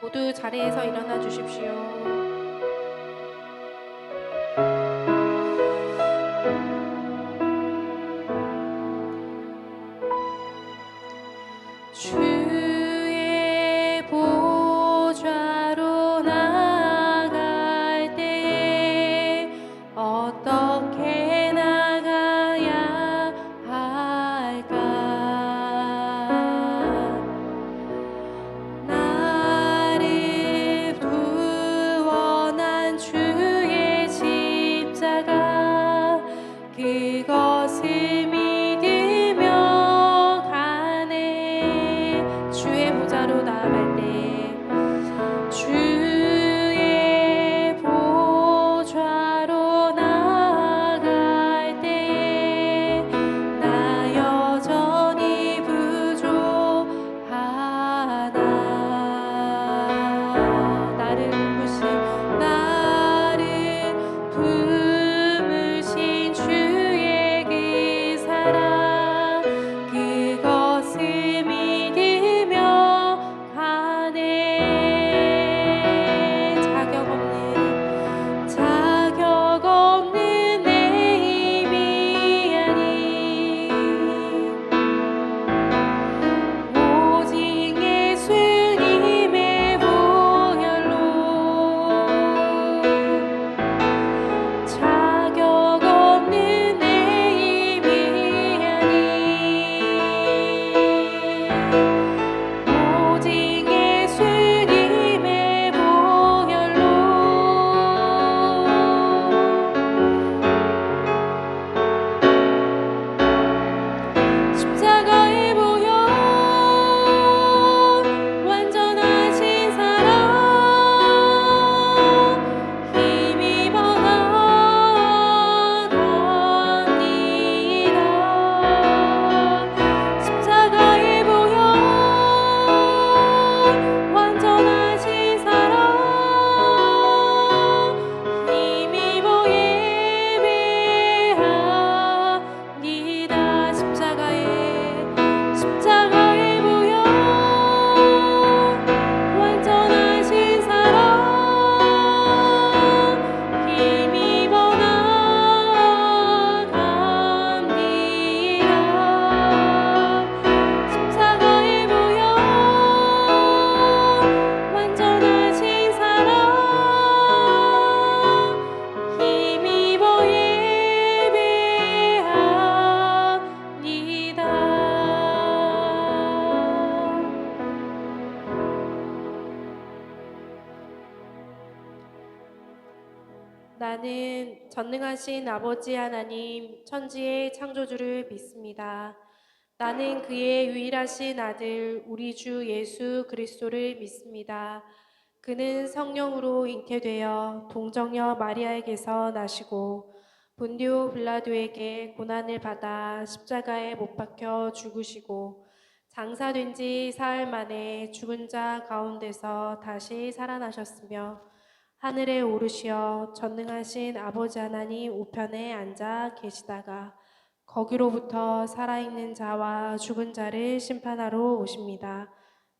모두 자리에서 일어나 주십시오. 주의 보좌로 나아갈 때에 어떻게 나가야 할까? 나를 구원한 주의 십자가 그것을 믿으며 가네. 주의 보좌로 나아갈 때 주의 보좌로 나아갈 때 나 여전히 부족하나. 나를 품으신 주의 그 사랑 그것을 믿으며 가네. 자격 없는 내 힘이 아닌 오직 예수님의 보혈로 자격 없는 내 힘이 아닌 오직 예수님의 보혈로 십자가의 보혈 완전하신 사랑 힘입어 나갑니다. 십자가의 보혈 완전하신 사랑 힘입어 예배합니다. 십자가의 보혈 완전하신 사랑 힘입어 나갑니다. 십자가의 보혈 완전하신 사랑 힘입어 예배합니다. 나는 전능하신 아버지 하나님 천지의 창조주를 믿습니다. 나는 그의 유일하신 아들 우리 주 예수 그리스도를 믿습니다. 그는 성령으로 잉태되어 동정녀 마리아에게서 나시고 본디오 빌라도에게 고난을 받아 십자가에 못 박혀 죽으시고 장사된 지 사흘 만에 죽은 자 가운데서 다시 살아나셨으며 하늘에 오르시어 전능하신 아버지 하나님 우편에 앉아 계시다가 거기로부터 살아있는 자와 죽은 자를 심판하러 오십니다.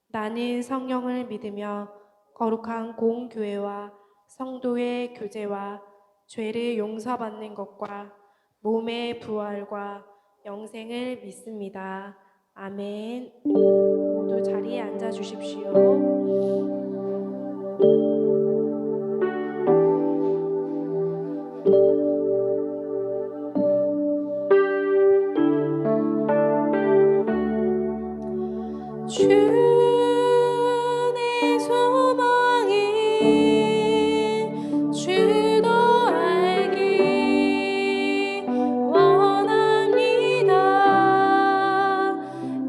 나는 성령을 믿으며 거룩한 공교회와 성도의 교제와 죄를 용서받는 것과 몸의 부활과 영생을 믿습니다. 아멘. 모두 자리에 앉아 주십시오. 주 내 소망이 주도 알기 원합니다.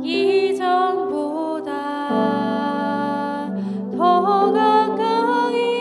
이전보다 더 가까이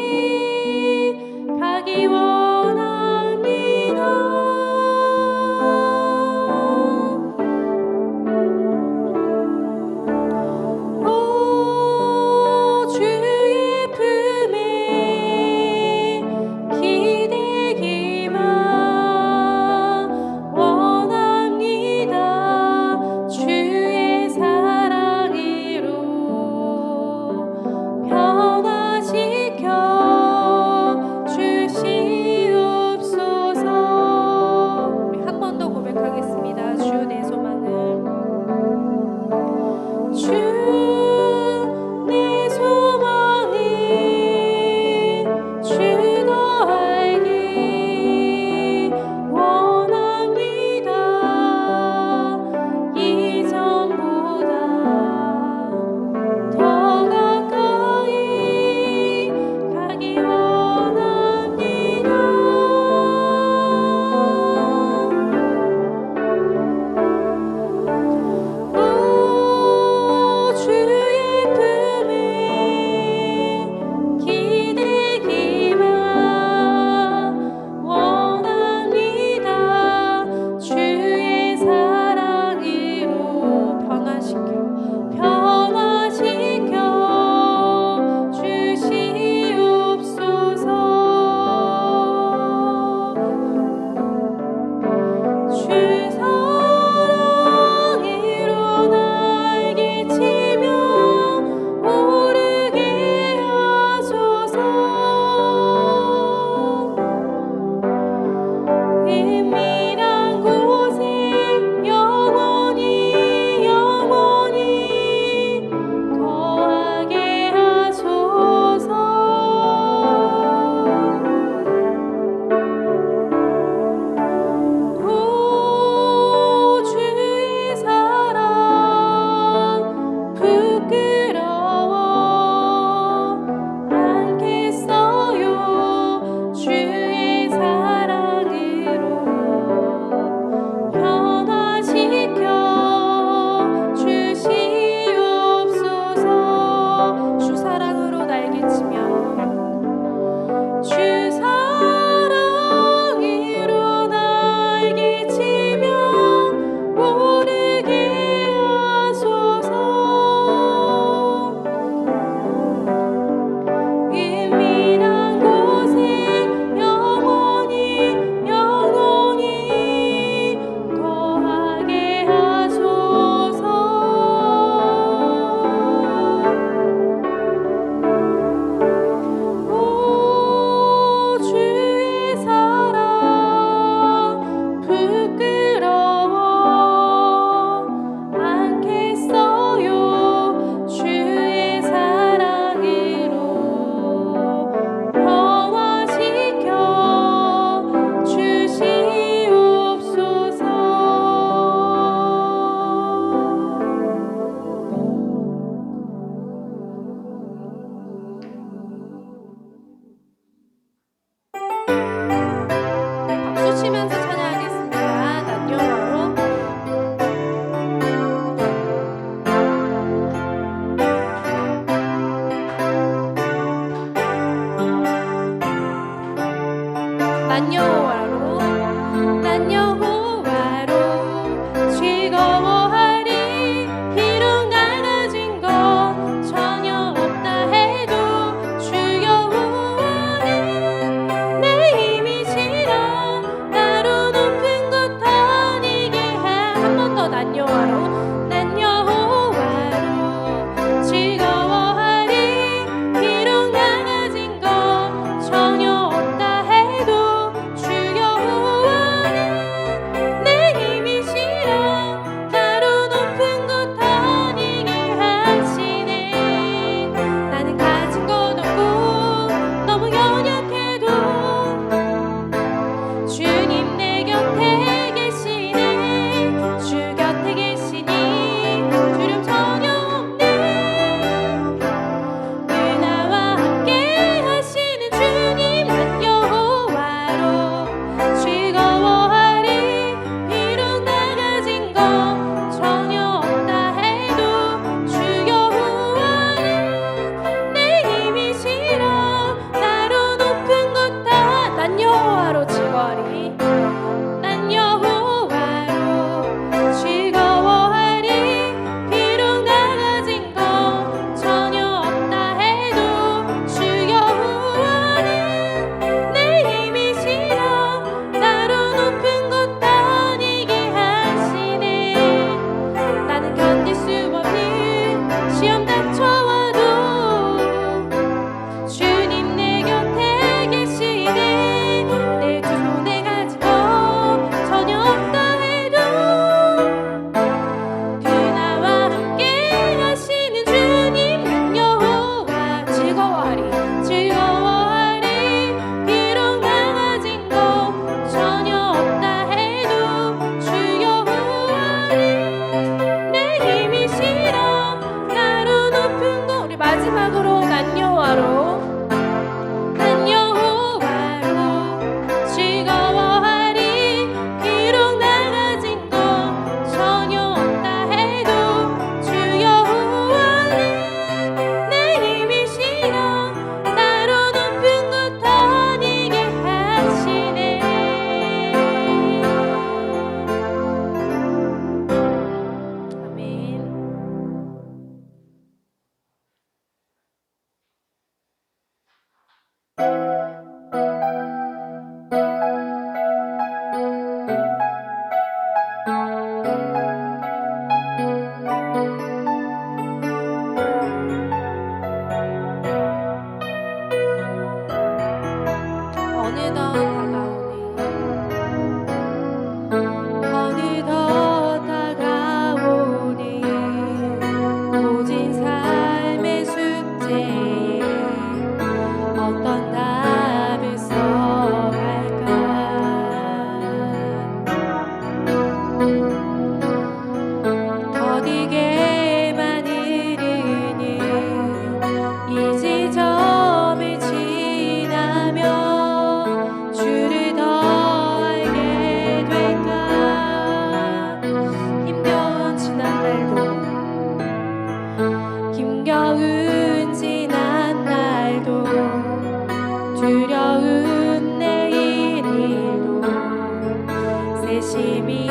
세심히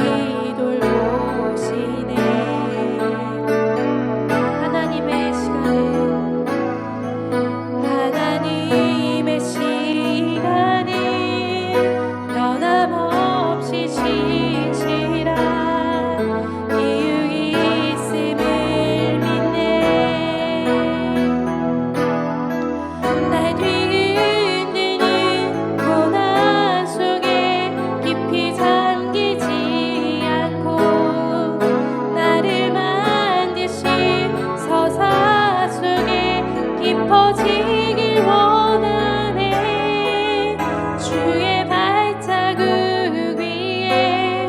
돌보시네. 하나님의 시간은 변함없이 신실한 이유 있음을 믿네. 날 뒤흔드는 고난 속에 깊이 잠기지 않고 나를 만드신 서사 속에 깊어지길 원하네. 주의 발자국 위에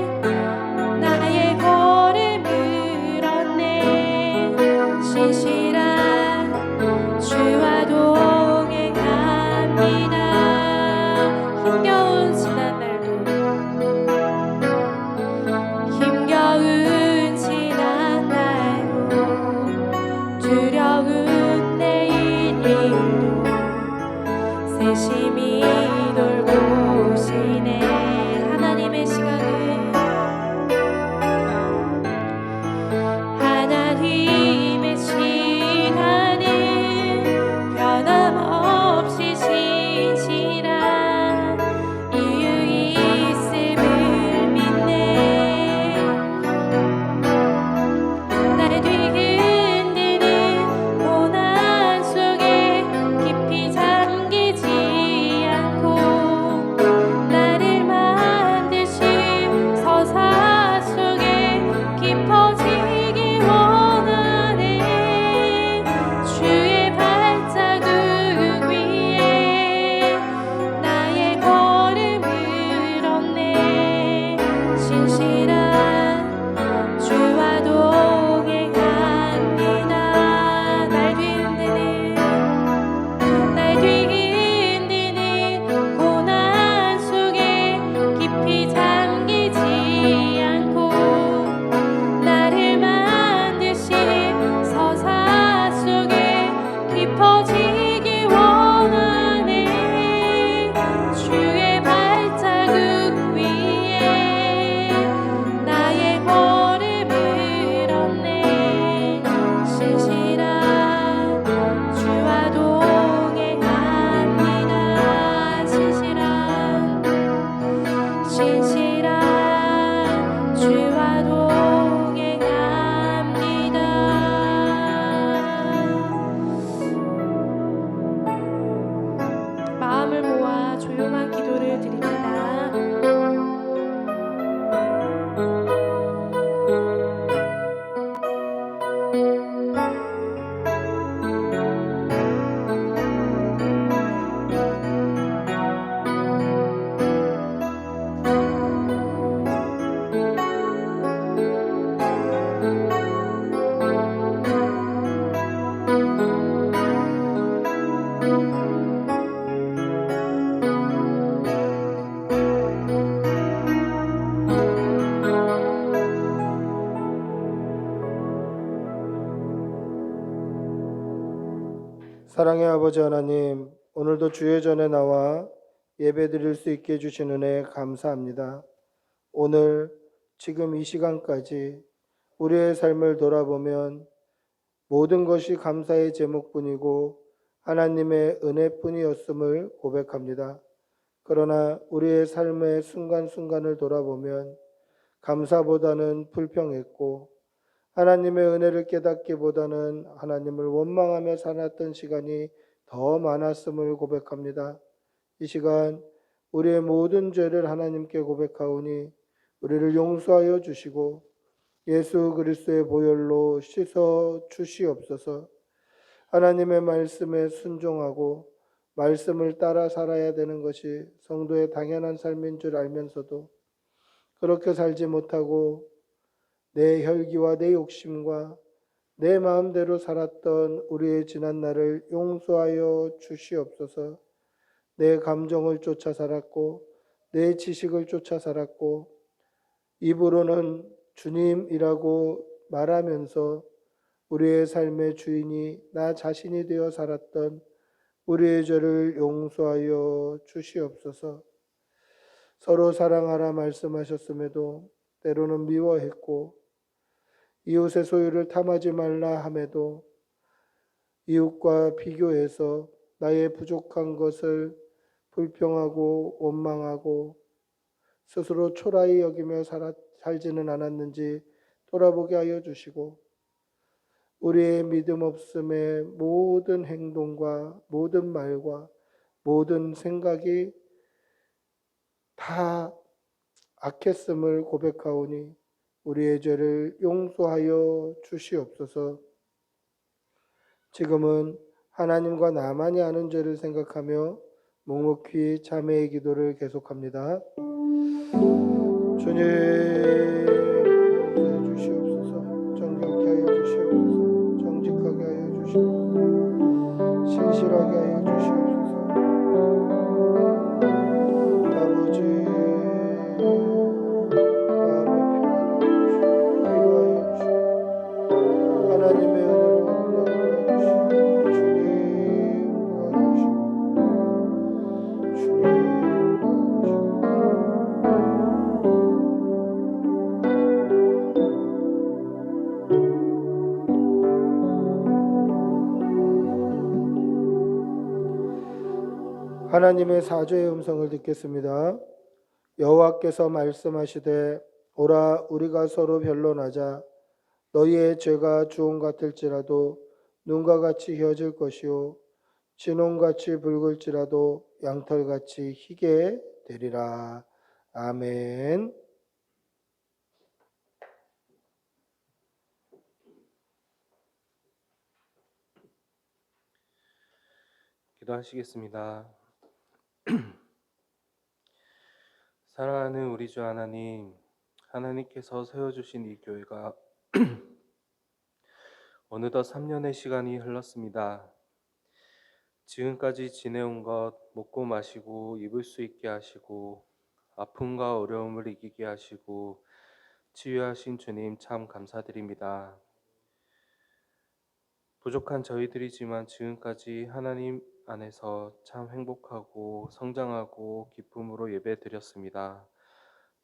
나의 걸음을 얹네. 신실한 주와 동행합니다. 힘겨운 지난 날도 두려운 내일 일도 세심히 돌보시네. 하나님의 시간은 변함없이 신실한 이유 있음을 믿네. 날 뒤흔드는 고난 속에 깊이 잠기지 않고 나를 만드신 서사 속에 깊어지길 원하네. 주의 발자국 위에 나의 걸음을 얹네. 신실한 주와 동행합니다. 날 뒤흔드는 고난 속에 깊이 잠기지 않고 나를 만드신 서사 속에 깊어지길 원하네. 주의 발자국 위에 나의 걸음을 얹네. 신실한 주와 동행합니다. 신실한 주와 동행합니다. 마음을 모아 조용한 기도를 드립니다. 사랑의 아버지 하나님, 오늘도 주의 전에 나와 예배드릴 수 있게 해주신 은혜 감사합니다. 오늘 지금 이 시간까지 우리의 삶을 돌아보면 모든 것이 감사의 제목뿐이고 하나님의 은혜뿐이었음을 고백합니다. 그러나 우리의 삶의 순간순간을 돌아보면 감사보다는 불평했고 하나님의 은혜를 깨닫기보다는 하나님을 원망하며 살았던 시간이 더 많았음을 고백합니다. 이 시간 우리의 모든 죄를 하나님께 고백하오니 우리를 용서하여 주시고 예수 그리스도의 보혈로 씻어 주시옵소서. 하나님의 말씀에 순종하고 말씀을 따라 살아야 되는 것이 성도의 당연한 삶인 줄 알면서도 그렇게 살지 못하고 내 혈기와 내 욕심과 내 마음대로 살았던 우리의 지난 날을 용서하여 주시옵소서. 내 감정을 쫓아 살았고 내 지식을 쫓아 살았고 입으로는 주님이라고 말하면서 우리의 삶의 주인이 나 자신이 되어 살았던 우리의 죄를 용서하여 주시옵소서. 서로 사랑하라 말씀하셨음에도 때로는 미워했고 이웃의 소유를 탐하지 말라 함에도 이웃과 비교해서 나의 부족한 것을 불평하고 원망하고 스스로 초라히 여기며 살지는 않았는지 돌아보게 하여 주시고 우리의 믿음 없음의 모든 행동과 모든 말과 모든 생각이 다 악했음을 고백하오니 우리의 죄를 용서하여 주시옵소서. 지금은 하나님과 나만이 아는 죄를 생각하며 묵묵히 자매의 기도를 계속합니다. 주님 용서해 주시옵소서. 정결케 하여 주시옵소서. 정직하게 하여 주시옵소서. 신실하게 하여 주시옵소서. 아버지 마음의 평안을 주시고 위로하여 주시고 하나님의 은혜로 도와주시고 주님 도와주시고 주님 하나님의 사죄의 음성을 듣겠습니다. 여호와께서 말씀하시되 오라 우리가 서로 변론하자. 너희의 죄가 주홍 같을지라도 눈과 같이 휘어질 것이요 진홍같이 붉을지라도 양털같이 희게 되리라. 아멘. 기도하시겠습니다. 사랑하는 우리 주 하나님, 하나님께서 세워주신 이 교회가 어느덧 3년의 시간이 흘렀습니다. 지금까지 지내온 것 먹고 마시고 입을 수 있게 하시고 아픔과 어려움을 이기게 하시고 치유하신 주님 참 감사드립니다. 부족한 저희들이지만 지금까지 하나님 안에서 참 행복하고 성장하고 기쁨으로 예배드렸습니다.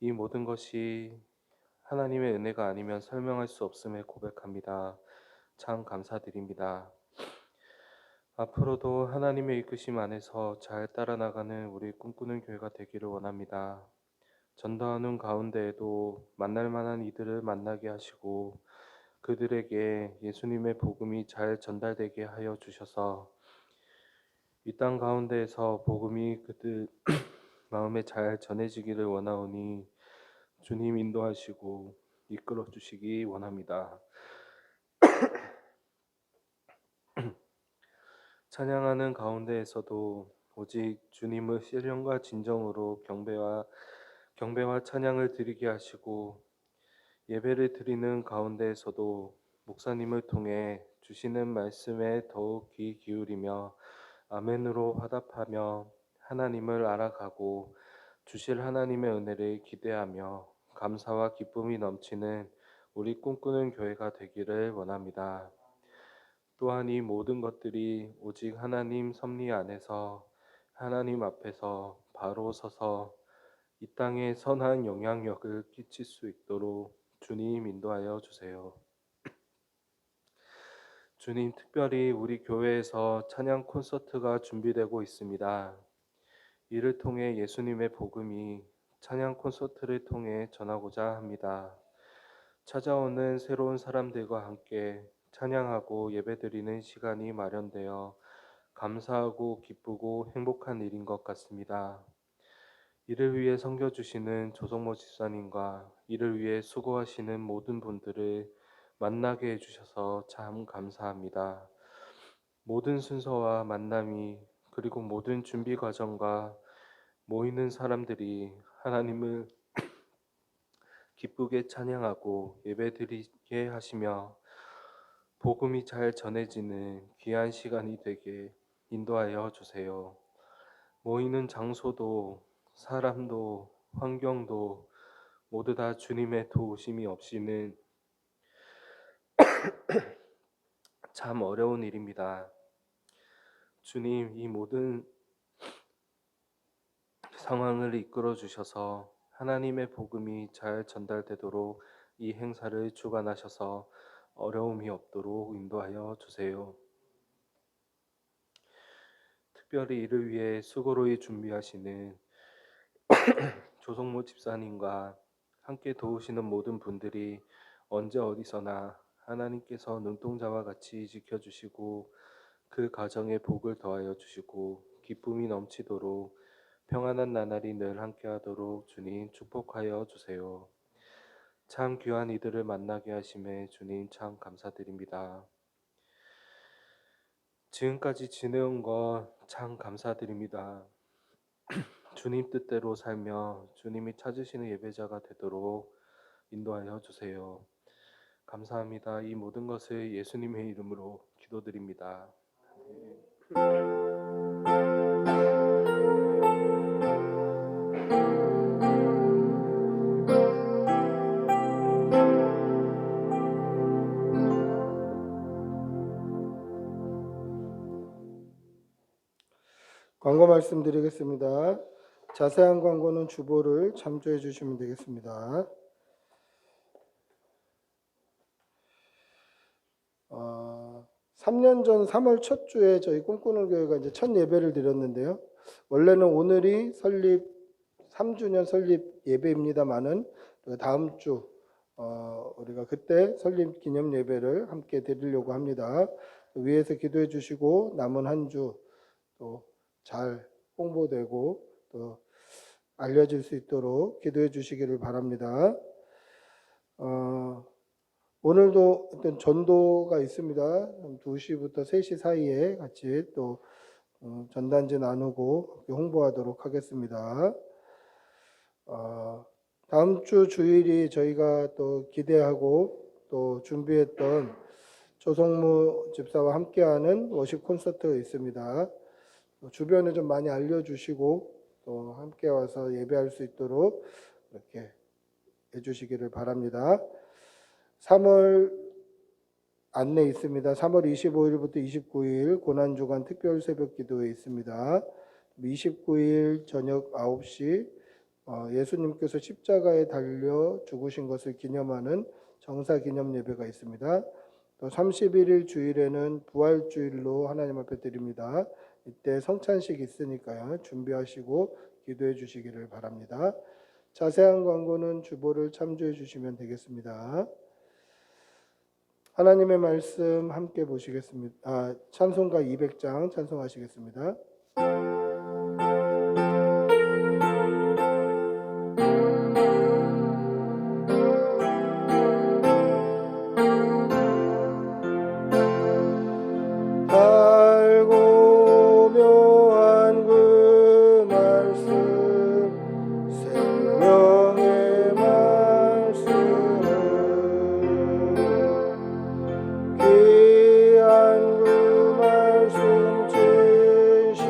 이 모든 것이 하나님의 은혜가 아니면 설명할 수 없음을 고백합니다. 참 감사드립니다. 앞으로도 하나님의 이끄심 안에서 잘 따라나가는 우리 꿈꾸는 교회가 되기를 원합니다. 전도하는 가운데에도 만날 만한 이들을 만나게 하시고 그들에게 예수님의 복음이 잘 전달되게 하여 주셔서 이 땅 가운데에서 복음이 그들 마음에 잘 전해지기를 원하오니 주님 인도하시고 이끌어 주시기 원합니다. 찬양하는 가운데에서도 오직 주님의 신령과 진정으로 경배와 찬양을 드리게 하시고 예배를 드리는 가운데에서도 목사님을 통해 주시는 말씀에 더욱 귀 기울이며 아멘으로 화답하며 하나님을 알아가고 주실 하나님의 은혜를 기대하며 감사와 기쁨이 넘치는 우리 꿈꾸는 교회가 되기를 원합니다. 또한 이 모든 것들이 오직 하나님 섭리 안에서 하나님 앞에서 바로 서서 이 땅에 선한 영향력을 끼칠 수 있도록 주님 인도하여 주세요. 주님, 특별히 우리 교회에서 찬양 콘서트가 준비되고 있습니다. 이를 통해 예수님의 복음이 찬양 콘서트를 통해 전하고자 합니다. 찾아오는 새로운 사람들과 함께 찬양하고 예배드리는 시간이 마련되어 감사하고 기쁘고 행복한 일인 것 같습니다. 이를 위해 섬겨주시는 조성모 집사님과 이를 위해 수고하시는 모든 분들을 만나게 해주셔서 참 감사합니다. 모든 순서와 만남이 그리고 모든 준비 과정과 모이는 사람들이 하나님을 기쁘게 찬양하고 예배드리게 하시며 복음이 잘 전해지는 귀한 시간이 되게 인도하여 주세요. 모이는 장소도 사람도 환경도 모두 다 주님의 도우심이 없이는 참 어려운 일입니다. 주님, 이 모든 상황을 이끌어 주셔서 하나님의 복음이 잘 전달되도록 이 행사를 주관하셔서 어려움이 없도록 인도하여 주세요. 특별히 이를 위해 수고로이 준비하시는 조성모 집사님과 함께 도우시는 모든 분들이 언제 어디서나 하나님께서 눈동자와 같이 지켜주시고 그 가정에 복을 더하여 주시고 기쁨이 넘치도록 평안한 나날이 늘 함께하도록 주님 축복하여 주세요. 참 귀한 이들을 만나게 하심에 주님 참 감사드립니다. 지금까지 지내온 것 참 감사드립니다. 주님 뜻대로 살며 주님이 찾으시는 예배자가 되도록 인도하여 주세요. 감사합니다. 이 모든 것을 예수님의 이름으로 기도드립니다. 광고 말씀드리겠습니다. 자세한 광고는 주보를 참조해 주시면 되겠습니다. 3년 전 3월 첫 주에 저희 꿈꾸는 교회가 이제 첫 예배를 드렸는데요. 원래는 오늘이 설립 3주년 설립 예배입니다만은 다음 주 우리가 그때 설립 기념 예배를 함께 드리려고 합니다. 위에서 기도해 주시고 남은 한 주 또 잘 홍보되고 또 알려질 수 있도록 기도해 주시기를 바랍니다. 오늘도 어떤 전도가 있습니다. 2시부터 3시 사이에 같이 또 전단지 나누고 홍보하도록 하겠습니다. 다음 주 주일이 저희가 또 기대하고 또 준비했던 조성무 집사와 함께하는 워십 콘서트가 있습니다. 주변에 좀 많이 알려주시고 또 함께 와서 예배할 수 있도록 이렇게 해주시기를 바랍니다. 3월 안내 있습니다. 3월 25일부터 29일 고난주간 특별 새벽 기도회 있습니다. 29일 저녁 9시 예수님께서 십자가에 달려 죽으신 것을 기념하는 정사 기념 예배가 있습니다. 또 31일 주일에는 부활주일로 하나님 앞에 드립니다. 이때 성찬식 있으니까요. 준비하시고 기도해 주시기를 바랍니다. 자세한 광고는 주보를 참조해 주시면 되겠습니다. 하나님의 말씀 함께 보시겠습니다. 찬송가 200장 찬송하시겠습니다. 달고 묘한 그 말씀 생명의 말씀 귀한 그 말씀 지시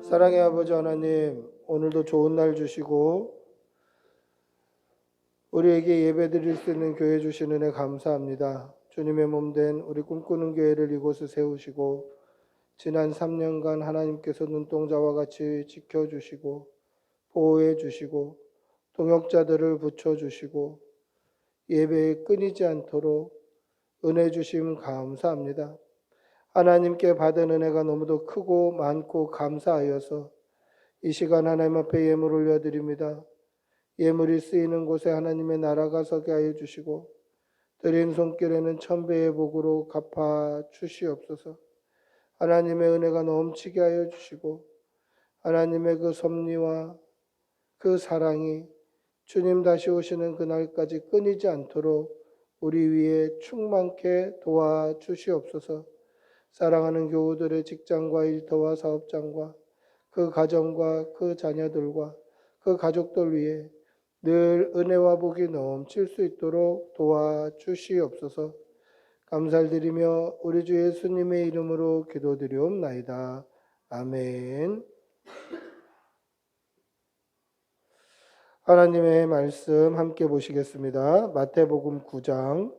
사랑의 아버지 하나님, 오늘도 좋은 날 주시고 우리에게 예배드릴 수 있는 교회 주신 은혜 감사합니다. 주님의 몸된 우리 꿈꾸는 교회를 이곳에 세우시고 지난 3년간 하나님께서 눈동자와 같이 지켜주시고 보호해 주시고 동역자들을 붙여주시고 예배에 끊이지 않도록 은혜 주심 감사합니다. 하나님께 받은 은혜가 너무도 크고 많고 감사하여서 이 시간 하나님 앞에 예물 올려드립니다. 예물이 쓰이는 곳에 하나님의 나라가 서게 하여 주시고 드린 손길에는 천배의 복으로 갚아 주시옵소서. 하나님의 은혜가 넘치게 하여 주시고 하나님의 그 섭리와 그 사랑이 주님 다시 오시는 그날까지 끊이지 않도록 우리 위에 충만케 도와주시옵소서. 사랑하는 교우들의 직장과 일터와 사업장과 그 가정과 그 자녀들과 그 가족들 위해 늘 은혜와 복이 넘칠 수 있도록 도와주시옵소서. 감사를 드리며 우리 주 예수님의 이름으로 기도드리옵나이다. 아멘. 하나님의 말씀 함께 보시겠습니다. 마태복음 9장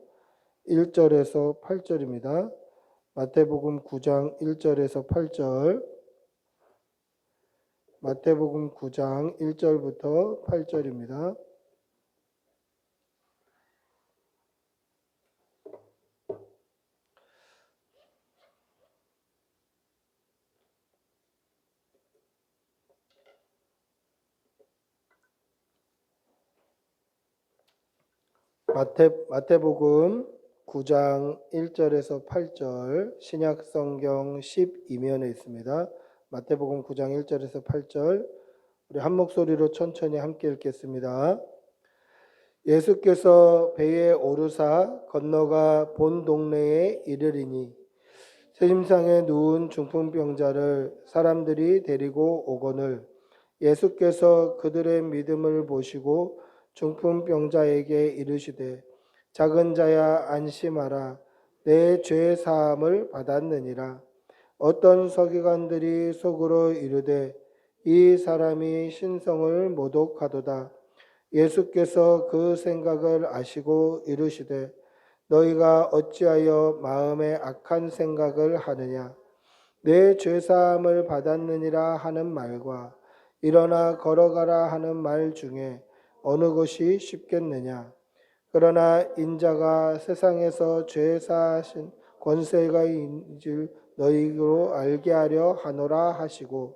1절에서 8절입니다. 마태복음 9장 1절에서 8절. 마태복음 9장 1절부터 8절입니다. 마태복음 9장 1절에서 8절 신약성경 12면에 있습니다. 마태복음 9장 1절에서 8절 우리 한 목소리로 천천히 함께 읽겠습니다. 예수께서 배에 오르사 건너가 본 동네에 이르리니 세심상에 누운 중풍병자를 사람들이 데리고 오거늘 예수께서 그들의 믿음을 보시고 중풍병자에게 이르시되 작은 자야 안심하라 내 죄 사함을 받았느니라. 어떤 서기관들이 속으로 이르되 이 사람이 신성을 모독하도다. 예수께서 그 생각을 아시고 이르시되 너희가 어찌하여 마음에 악한 생각을 하느냐. 내 죄 사함을 받았느니라 하는 말과 일어나 걸어가라 하는 말 중에 어느 것이 쉽겠느냐. 그러나 인자가 세상에서 죄 사하신 권세가 있는 줄 너희로 알게 하려 하노라 하시고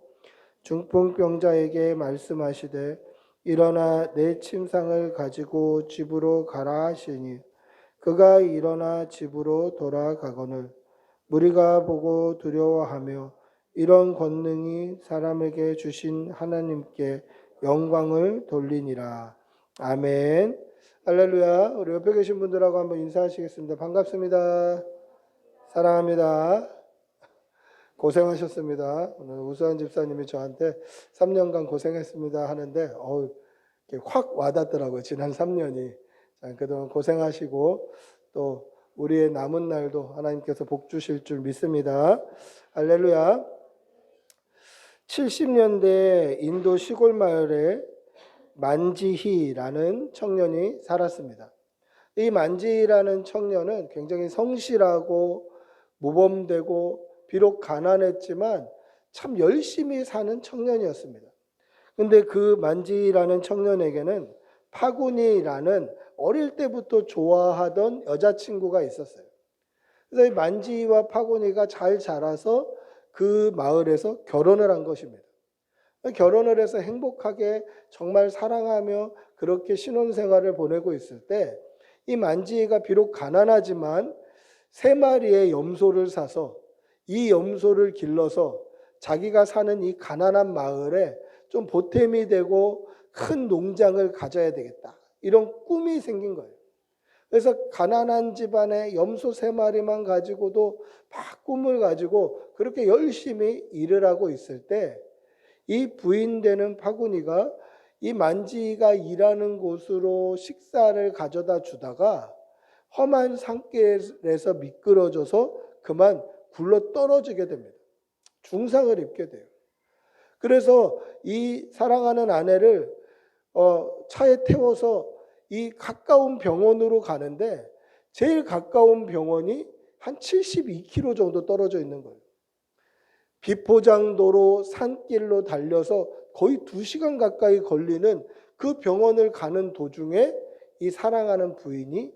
중풍병자에게 말씀하시되 일어나 내 침상을 가지고 집으로 가라 하시니 그가 일어나 집으로 돌아가거늘 무리가 보고 두려워하며 이런 권능이 사람에게 주신 하나님께 영광을 돌리니라. 아멘. 할렐루야. 우리 옆에 계신 분들하고 한번 인사하시겠습니다. 반갑습니다. 사랑합니다. 고생하셨습니다. 오늘 우수한 집사님이 저한테 3년간 고생했습니다 하는데 확 와닿더라고요. 지난 3년이. 그동안 고생하시고 또 우리의 남은 날도 하나님께서 복 주실 줄 믿습니다. 할렐루야. 70년대 인도 시골 마을에 만지히라는 청년이 살았습니다. 이 만지히라는 청년은 굉장히 성실하고 모범되고 비록 가난했지만 참 열심히 사는 청년이었습니다. 근데 그 만지히라는 청년에게는 파구니라는 어릴 때부터 좋아하던 여자친구가 있었어요. 그래서 이 만지히와 파구니가 잘 자라서 그 마을에서 결혼을 한 것입니다. 결혼을 해서 행복하게 정말 사랑하며 그렇게 신혼생활을 보내고 있을 때 이 만지히가 비록 가난하지만 3마리의 염소를 사서 이 염소를 길러서 자기가 사는 이 가난한 마을에 좀 보탬이 되고 큰 농장을 가져야 되겠다. 이런 꿈이 생긴 거예요. 그래서 가난한 집안에 염소 3마리만 가지고도 막 꿈을 가지고 그렇게 열심히 일을 하고 있을 때 이 부인 되는 파구니가 이 만지히가 일하는 곳으로 식사를 가져다 주다가 험한 산길에서 미끄러져서 그만 굴러 떨어지게 됩니다. 중상을 입게 돼요. 그래서 이 사랑하는 아내를 차에 태워서 이 가까운 병원으로 가는데 제일 가까운 병원이 한 72km 정도 떨어져 있는 거예요. 비포장도로 산길로 달려서 거의 2시간 가까이 걸리는 그 병원을 가는 도중에 이 사랑하는 부인이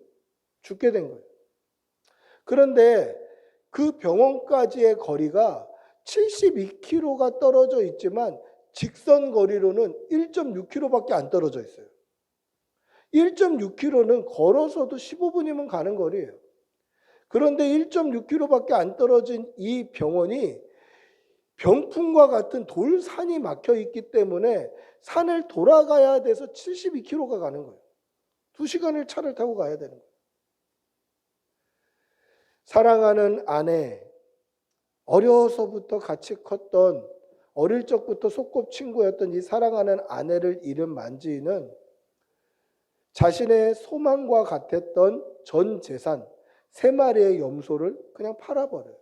죽게 된 거예요. 그런데 그 병원까지의 거리가 72km가 떨어져 있지만 직선 거리로는 1.6km밖에 안 떨어져 있어요. 1.6km는 걸어서도 15분이면 가는 거리예요. 그런데 1.6km밖에 안 떨어진 이 병원이 병풍과 같은 돌산이 막혀 있기 때문에 산을 돌아가야 돼서 72km가 가는 거예요. 2시간을 차를 타고 가야 되는 거예요. 사랑하는 아내, 어려서부터 같이 컸던, 어릴 적부터 소꿉친구였던 이 사랑하는 아내를 잃은 만지인은 자신의 소망과 같았던 전 재산 3마리의 염소를 그냥 팔아버려요.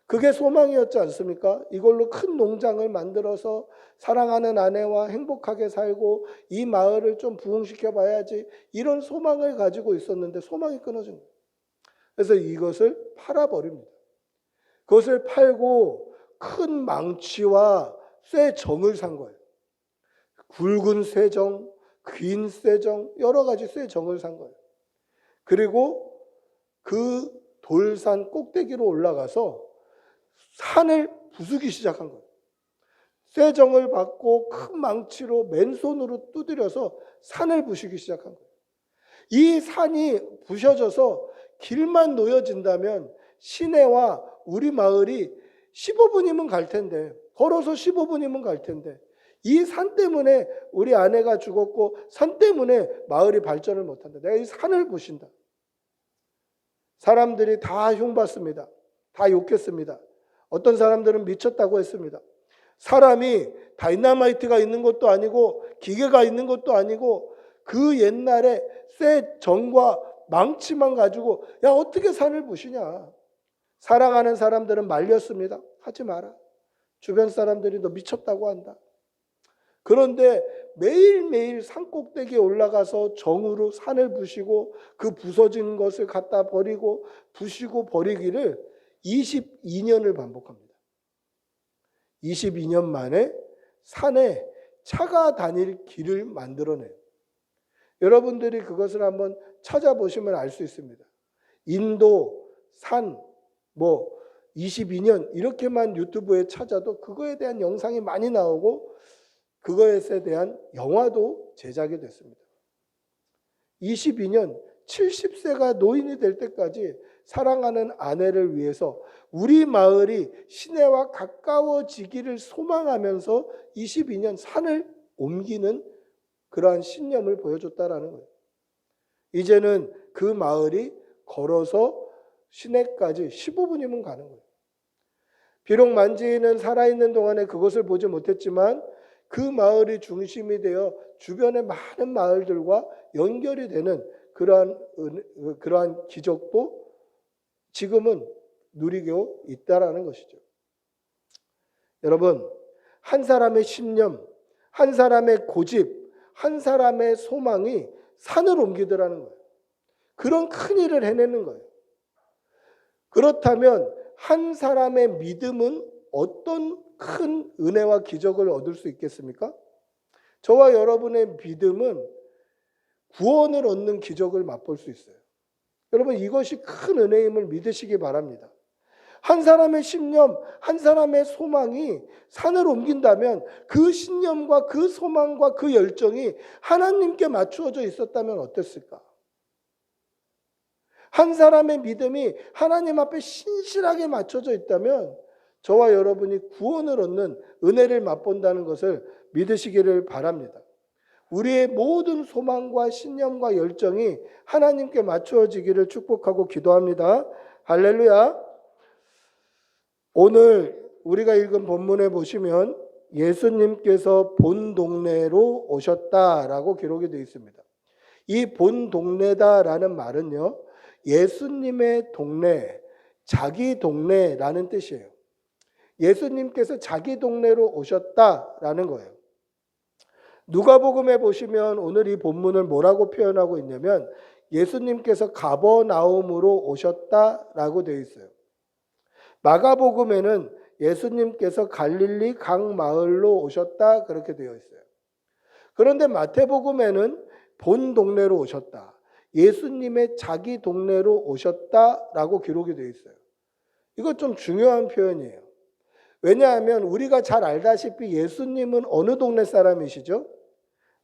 그게 소망이었지 않습니까? 이걸로 큰 농장을 만들어서 사랑하는 아내와 행복하게 살고 이 마을을 좀 부흥시켜 봐야지, 이런 소망을 가지고 있었는데 소망이 끊어진 거예요. 그래서 이것을 팔아버립니다. 그것을 팔고 큰 망치와 쇠정을 산 거예요. 굵은 쇠정, 긴 쇠정, 여러 가지 쇠정을 산 거예요. 그리고 그 돌산 꼭대기로 올라가서 산을 부수기 시작한 거예요. 쇠정을 받고 큰 망치로 맨손으로 두드려서 산을 부수기 시작한 거예요. 이 산이 부셔져서 길만 놓여진다면 시내와 우리 마을이 15분이면 갈 텐데, 걸어서 15분이면 갈 텐데, 이 산 때문에 우리 아내가 죽었고 산 때문에 마을이 발전을 못한다. 내가 이 산을 부신다. 사람들이 다 흉봤습니다. 다 욕했습니다. 어떤 사람들은 미쳤다고 했습니다. 사람이 다이너마이트가 있는 것도 아니고 기계가 있는 것도 아니고 그 옛날에 쇠정과 망치만 가지고 야 어떻게 산을 부시냐. 사랑하는 사람들은 말렸습니다. 하지 마라. 주변 사람들이 너 미쳤다고 한다. 그런데 매일매일 산꼭대기에 올라가서 정으로 산을 부시고 그 부서진 것을 갖다 버리고 부시고 버리기를 22년을 반복합니다. 22년 만에 산에 차가 다닐 길을 만들어내요. 여러분들이 그것을 한번 찾아보시면 알 수 있습니다. 인도, 산, 22년 이렇게만 유튜브에 찾아도 그거에 대한 영상이 많이 나오고 그것에 대한 영화도 제작이 됐습니다. 22년, 70세가 노인이 될 때까지 사랑하는 아내를 위해서 우리 마을이 시내와 가까워지기를 소망하면서 22년 산을 옮기는 그러한 신념을 보여줬다라는 거예요. 이제는 그 마을이 걸어서 시내까지 15분이면 가는 거예요. 비록 만지인은 살아있는 동안에 그것을 보지 못했지만 그 마을이 중심이 되어 주변의 많은 마을들과 연결이 되는 그러한 기적도 지금은 누리고 있다라는 것이죠. 여러분, 한 사람의 신념, 한 사람의 고집, 한 사람의 소망이 산을 옮기더라는 거예요. 그런 큰 일을 해내는 거예요. 그렇다면 한 사람의 믿음은 어떤 큰 은혜와 기적을 얻을 수 있겠습니까? 저와 여러분의 믿음은 구원을 얻는 기적을 맛볼 수 있어요. 여러분, 이것이 큰 은혜임을 믿으시기 바랍니다. 한 사람의 신념, 한 사람의 소망이 산을 옮긴다면 그 신념과 그 소망과 그 열정이 하나님께 맞추어져 있었다면 어땠을까? 한 사람의 믿음이 하나님 앞에 신실하게 맞춰져 있다면 저와 여러분이 구원을 얻는 은혜를 맛본다는 것을 믿으시기를 바랍니다. 우리의 모든 소망과 신념과 열정이 하나님께 맞추어지기를 축복하고 기도합니다. 할렐루야. 오늘 우리가 읽은 본문에 보시면 예수님께서 본 동네로 오셨다라고 기록이 되어 있습니다. 이 본 동네다라는 말은요, 예수님의 동네, 자기 동네라는 뜻이에요. 예수님께서 자기 동네로 오셨다라는 거예요. 누가복음에 보시면 오늘 이 본문을 뭐라고 표현하고 있냐면 예수님께서 가버나움으로 오셨다라고 되어 있어요. 마가복음에는 예수님께서 갈릴리 각 마을로 오셨다 그렇게 되어 있어요. 그런데 마태복음에는 본 동네로 오셨다. 예수님의 자기 동네로 오셨다라고 기록이 되어 있어요. 이거 좀 중요한 표현이에요. 왜냐하면 우리가 잘 알다시피 예수님은 어느 동네 사람이시죠?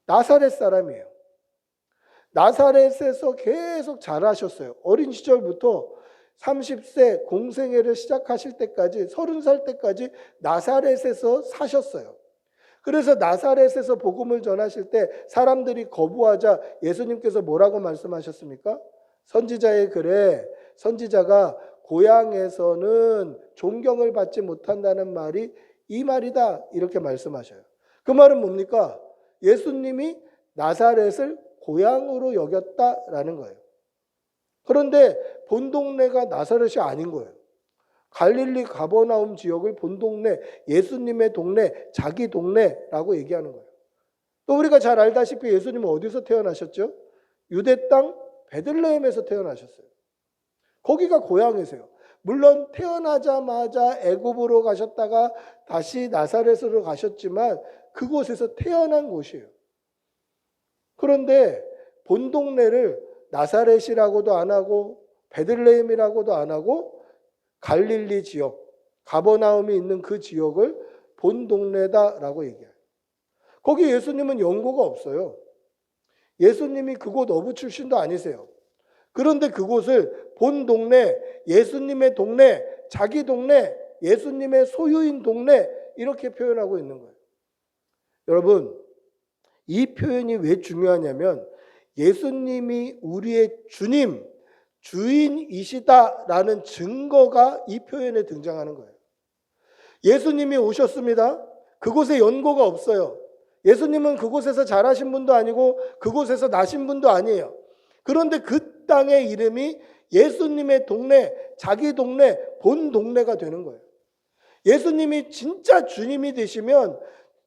나사렛 사람이에요. 나사렛에서 계속 자라셨어요. 어린 시절부터 30세 공생애를 시작하실 때까지 30살 때까지 나사렛에서 사셨어요. 그래서 나사렛에서 복음을 전하실 때 사람들이 거부하자 예수님께서 뭐라고 말씀하셨습니까? 선지자의 글에 선지자가 고향에서는 존경을 받지 못한다는 말이 이 말이다 이렇게 말씀하셔요. 그 말은 뭡니까? 예수님이 나사렛을 고향으로 여겼다라는 거예요. 그런데 본 동네가 나사렛이 아닌 거예요. 갈릴리 가버나움 지역을 본 동네, 예수님의 동네, 자기 동네라고 얘기하는 거예요. 또 우리가 잘 알다시피 예수님은 어디서 태어나셨죠? 유대 땅 베들레헴에서 태어나셨어요. 거기가 고향이세요. 물론 태어나자마자 애굽으로 가셨다가 다시 나사렛으로 가셨지만 그곳에서 태어난 곳이에요. 그런데 본 동네를 나사렛이라고도 안 하고 베들레헴이라고도 안 하고 갈릴리 지역, 가버나움이 있는 그 지역을 본 동네다라고 얘기해요. 거기 예수님은 연고가 없어요. 예수님이 그곳 어부 출신도 아니세요. 그런데 그곳을 본 동네, 예수님의 동네, 자기 동네, 예수님의 소유인 동네 이렇게 표현하고 있는 거예요. 여러분, 이 표현이 왜 중요하냐면 예수님이 우리의 주님, 주인이시다라는 증거가 이 표현에 등장하는 거예요. 예수님이 오셨습니다. 그곳에 연고가 없어요. 예수님은 그곳에서 자라신 분도 아니고 그곳에서 나신 분도 아니에요. 그런데 그 땅의 이름이 예수님의 동네, 자기 동네, 본 동네가 되는 거예요. 예수님이 진짜 주님이 되시면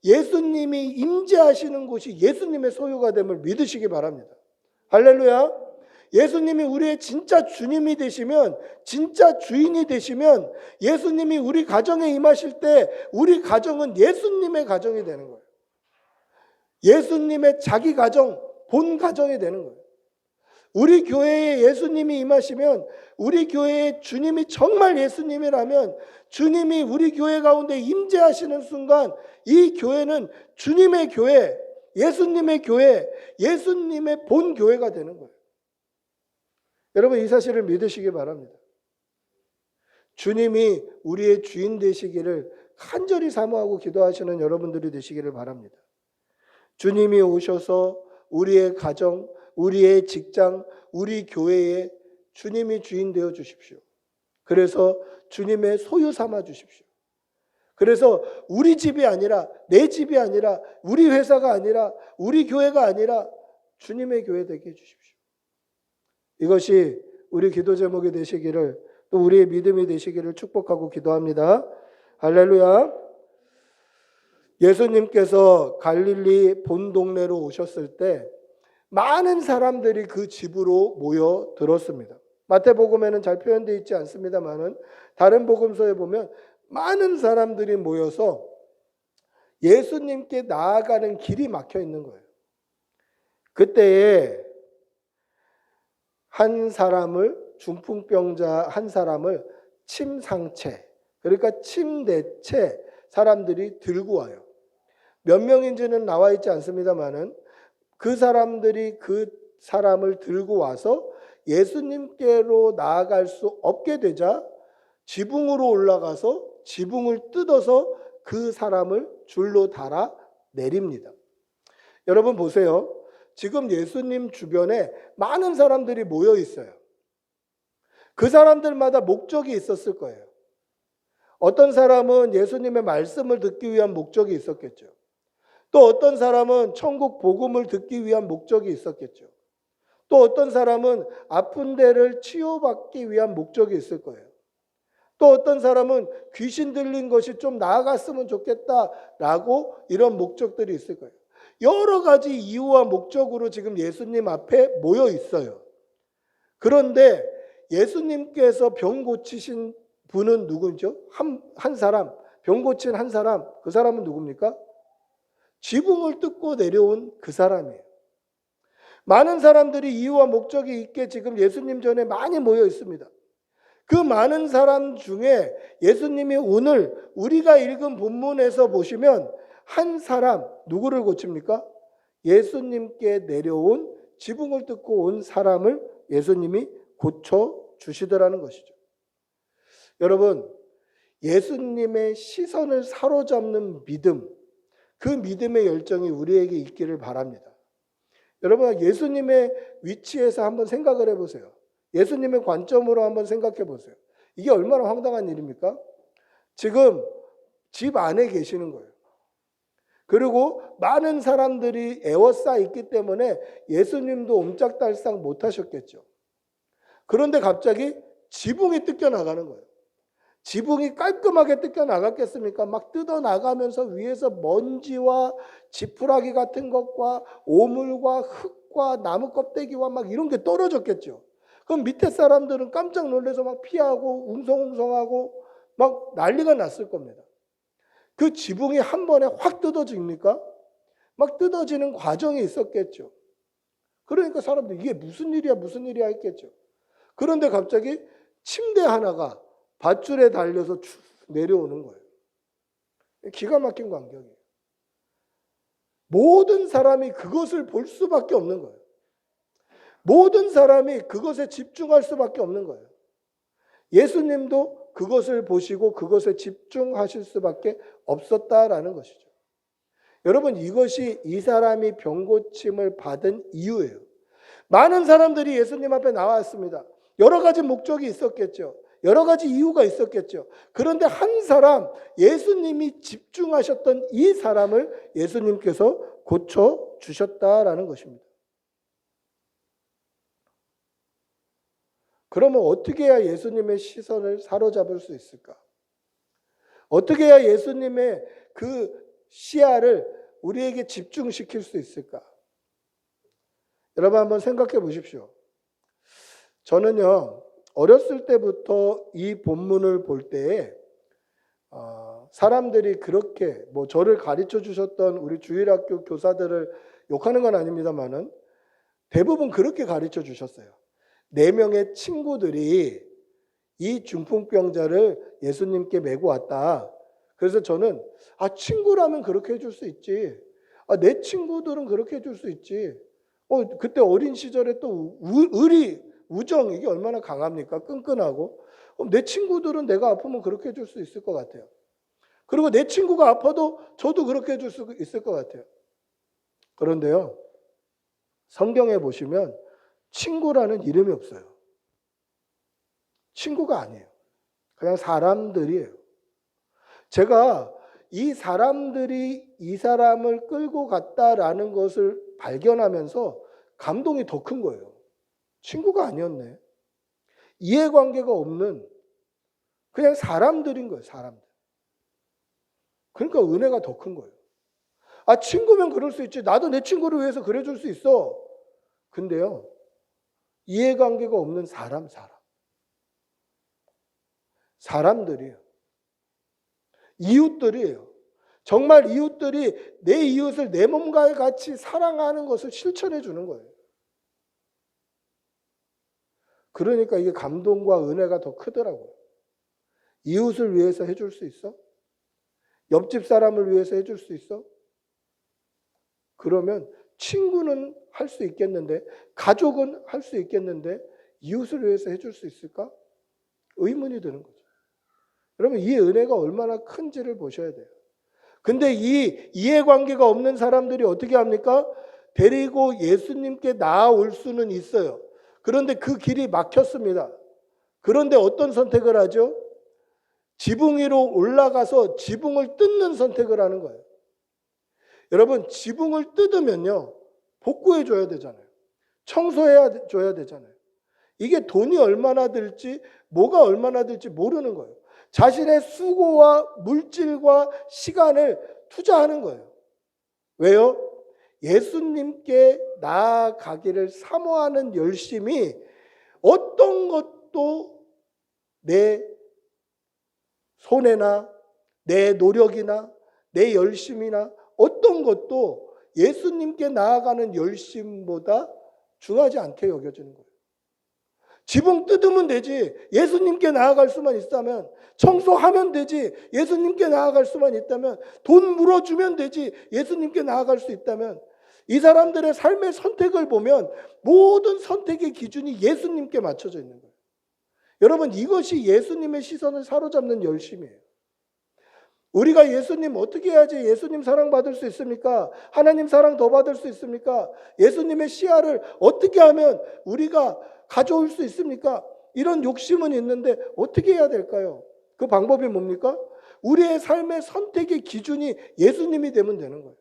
예수님이 임재하시는 곳이 예수님의 소유가 됨을 믿으시기 바랍니다. 할렐루야. 예수님이 우리의 진짜 주님이 되시면, 진짜 주인이 되시면 예수님이 우리 가정에 임하실 때 우리 가정은 예수님의 가정이 되는 거예요. 예수님의 자기 가정, 본 가정이 되는 거예요. 우리 교회에 예수님이 임하시면, 우리 교회의 주님이 정말 예수님이라면 주님이 우리 교회 가운데 임재하시는 순간 이 교회는 주님의 교회, 예수님의 교회, 예수님의 본 교회가 되는 거예요. 여러분, 이 사실을 믿으시기 바랍니다. 주님이 우리의 주인 되시기를 간절히 사모하고 기도하시는 여러분들이 되시기를 바랍니다. 주님이 오셔서 우리의 가정, 우리의 직장, 우리 교회에 주님이 주인 되어 주십시오. 그래서 주님의 소유 삼아 주십시오. 그래서 우리 집이 아니라, 내 집이 아니라, 우리 회사가 아니라, 우리 교회가 아니라 주님의 교회 되게 해주십시오. 이것이 우리 기도 제목이 되시기를, 또 우리의 믿음이 되시기를 축복하고 기도합니다. 할렐루야. 예수님께서 갈릴리 본 동네로 오셨을 때 많은 사람들이 그 집으로 모여 들었습니다. 마태복음에는 잘 표현되어 있지 않습니다만은 다른 복음서에 보면 많은 사람들이 모여서 예수님께 나아가는 길이 막혀 있는 거예요. 그때에 한 사람을, 중풍병자 한 사람을 침상채, 그러니까 침대채 사람들이 들고 와요. 몇 명인지는 나와 있지 않습니다만은 그 사람들이 그 사람을 들고 와서 예수님께로 나아갈 수 없게 되자 지붕으로 올라가서 지붕을 뜯어서 그 사람을 줄로 달아 내립니다. 여러분 보세요. 지금 예수님 주변에 많은 사람들이 모여 있어요. 그 사람들마다 목적이 있었을 거예요. 어떤 사람은 예수님의 말씀을 듣기 위한 목적이 있었겠죠. 또 어떤 사람은 천국 복음을 듣기 위한 목적이 있었겠죠. 또 어떤 사람은 아픈 데를 치유받기 위한 목적이 있을 거예요. 또 어떤 사람은 귀신 들린 것이 좀 나아갔으면 좋겠다라고 이런 목적들이 있을 거예요. 여러 가지 이유와 목적으로 지금 예수님 앞에 모여 있어요. 그런데 예수님께서 병 고치신 분은 누구죠? 한 사람, 병 고친 한 사람, 그 사람은 누굽니까? 지붕을 뜯고 내려온 그 사람이에요. 많은 사람들이 이유와 목적이 있게 지금 예수님 전에 많이 모여 있습니다. 그 많은 사람 중에 예수님이 오늘 우리가 읽은 본문에서 보시면 한 사람, 누구를 고칩니까? 예수님께 내려온 지붕을 뜯고 온 사람을 예수님이 고쳐주시더라는 것이죠. 여러분, 예수님의 시선을 사로잡는 믿음, 그 믿음의 열정이 우리에게 있기를 바랍니다. 여러분, 예수님의 위치에서 한번 생각을 해보세요. 예수님의 관점으로 한번 생각해 보세요. 이게 얼마나 황당한 일입니까? 지금 집 안에 계시는 거예요. 그리고 많은 사람들이 에워싸 있기 때문에 예수님도 옴짝달싹 못하셨겠죠. 그런데 갑자기 지붕이 뜯겨나가는 거예요. 지붕이 깔끔하게 뜯겨나갔겠습니까? 막 뜯어나가면서 위에서 먼지와 지푸라기 같은 것과 오물과 흙과 나무 껍데기와 막 이런 게 떨어졌겠죠. 그럼 밑에 사람들은 깜짝 놀라서 막 피하고 웅성웅성하고 막 난리가 났을 겁니다. 그 지붕이 한 번에 확 뜯어집니까? 막 뜯어지는 과정이 있었겠죠. 그러니까 사람들이 이게 무슨 일이야 했겠죠. 그런데 갑자기 침대 하나가 밧줄에 달려서 쭉 내려오는 거예요. 기가 막힌 광경이에요. 모든 사람이 그것을 볼 수밖에 없는 거예요. 모든 사람이 그것에 집중할 수밖에 없는 거예요. 예수님도 그것을 보시고 그것에 집중하실 수밖에 없었다라는 것이죠. 여러분, 이것이 이 사람이 병고침을 받은 이유예요. 많은 사람들이 예수님 앞에 나왔습니다. 여러 가지 목적이 있었겠죠. 여러 가지 이유가 있었겠죠. 그런데 한 사람, 예수님이 집중하셨던 이 사람을 예수님께서 고쳐주셨다라는 것입니다. 그러면 어떻게 해야 예수님의 시선을 사로잡을 수 있을까? 어떻게 해야 예수님의 그 시야를 우리에게 집중시킬 수 있을까? 여러분 한번 생각해 보십시오. 저는요, 어렸을 때부터 이 본문을 볼 때에 사람들이 그렇게 저를 가르쳐 주셨던 우리 주일학교 교사들을 욕하는 건 아닙니다만은 대부분 그렇게 가르쳐 주셨어요. 4명의 친구들이 이 중풍병자를 예수님께 메고 왔다. 그래서 저는 친구라면 그렇게 해줄 수 있지. 내 친구들은 그렇게 해줄 수 있지. 그때 어린 시절에 또 의리, 우정 이게 얼마나 강합니까? 끈끈하고. 내 친구들은 내가 아프면 그렇게 해줄 수 있을 것 같아요. 그리고 내 친구가 아파도 저도 그렇게 해줄 수 있을 것 같아요. 그런데요, 성경에 보시면 친구라는 이름이 없어요. 친구가 아니에요. 그냥 사람들이에요. 제가 이 사람들이 이 사람을 끌고 갔다라는 것을 발견하면서 감동이 더 큰 거예요. 친구가 아니었네. 이해관계가 없는 그냥 사람들인 거예요. 사람들. 그러니까 은혜가 더 큰 거예요. 친구면 그럴 수 있지. 나도 내 친구를 위해서 그래줄 수 있어. 근데요, 이해관계가 없는 사람들이에요. 이웃들이에요. 정말 이웃들이 내 이웃을 내 몸과 같이 사랑하는 것을 실천해 주는 거예요. 그러니까 이게 감동과 은혜가 더 크더라고요. 이웃을 위해서 해줄 수 있어? 옆집 사람을 위해서 해줄 수 있어? 그러면 친구는 할 수 있겠는데, 가족은 할 수 있겠는데 이웃을 위해서 해줄 수 있을까? 의문이 드는 거죠. 여러분, 이 은혜가 얼마나 큰지를 보셔야 돼요. 근데 이 이해관계가 없는 사람들이 어떻게 합니까? 데리고 예수님께 나아올 수는 있어요. 그런데 그 길이 막혔습니다. 그런데 어떤 선택을 하죠? 지붕 위로 올라가서 지붕을 뜯는 선택을 하는 거예요. 여러분, 지붕을 뜯으면요, 복구해 줘야 되잖아요. 청소해 줘야 되잖아요. 이게 돈이 얼마나 들지, 뭐가 얼마나 들지 모르는 거예요. 자신의 수고와 물질과 시간을 투자하는 거예요. 왜요? 예수님께 나아가기를 사모하는 열심이 어떤 것도 내 손해나 내 노력이나 내 열심이나 어떤 것도 예수님께 나아가는 열심보다 중요하지 않게 여겨지는 거예요. 지붕 뜯으면 되지 예수님께 나아갈 수만 있다면, 청소하면 되지 예수님께 나아갈 수만 있다면, 돈 물어주면 되지 예수님께 나아갈 수 있다면, 이 사람들의 삶의 선택을 보면 모든 선택의 기준이 예수님께 맞춰져 있는 거예요. 여러분, 이것이 예수님의 시선을 사로잡는 열심이에요. 우리가 예수님 어떻게 해야지 예수님 사랑받을 수 있습니까? 하나님 사랑 더 받을 수 있습니까? 예수님의 시야를 어떻게 하면 우리가 가져올 수 있습니까? 이런 욕심은 있는데 어떻게 해야 될까요? 그 방법이 뭡니까? 우리의 삶의 선택의 기준이 예수님이 되면 되는 거예요.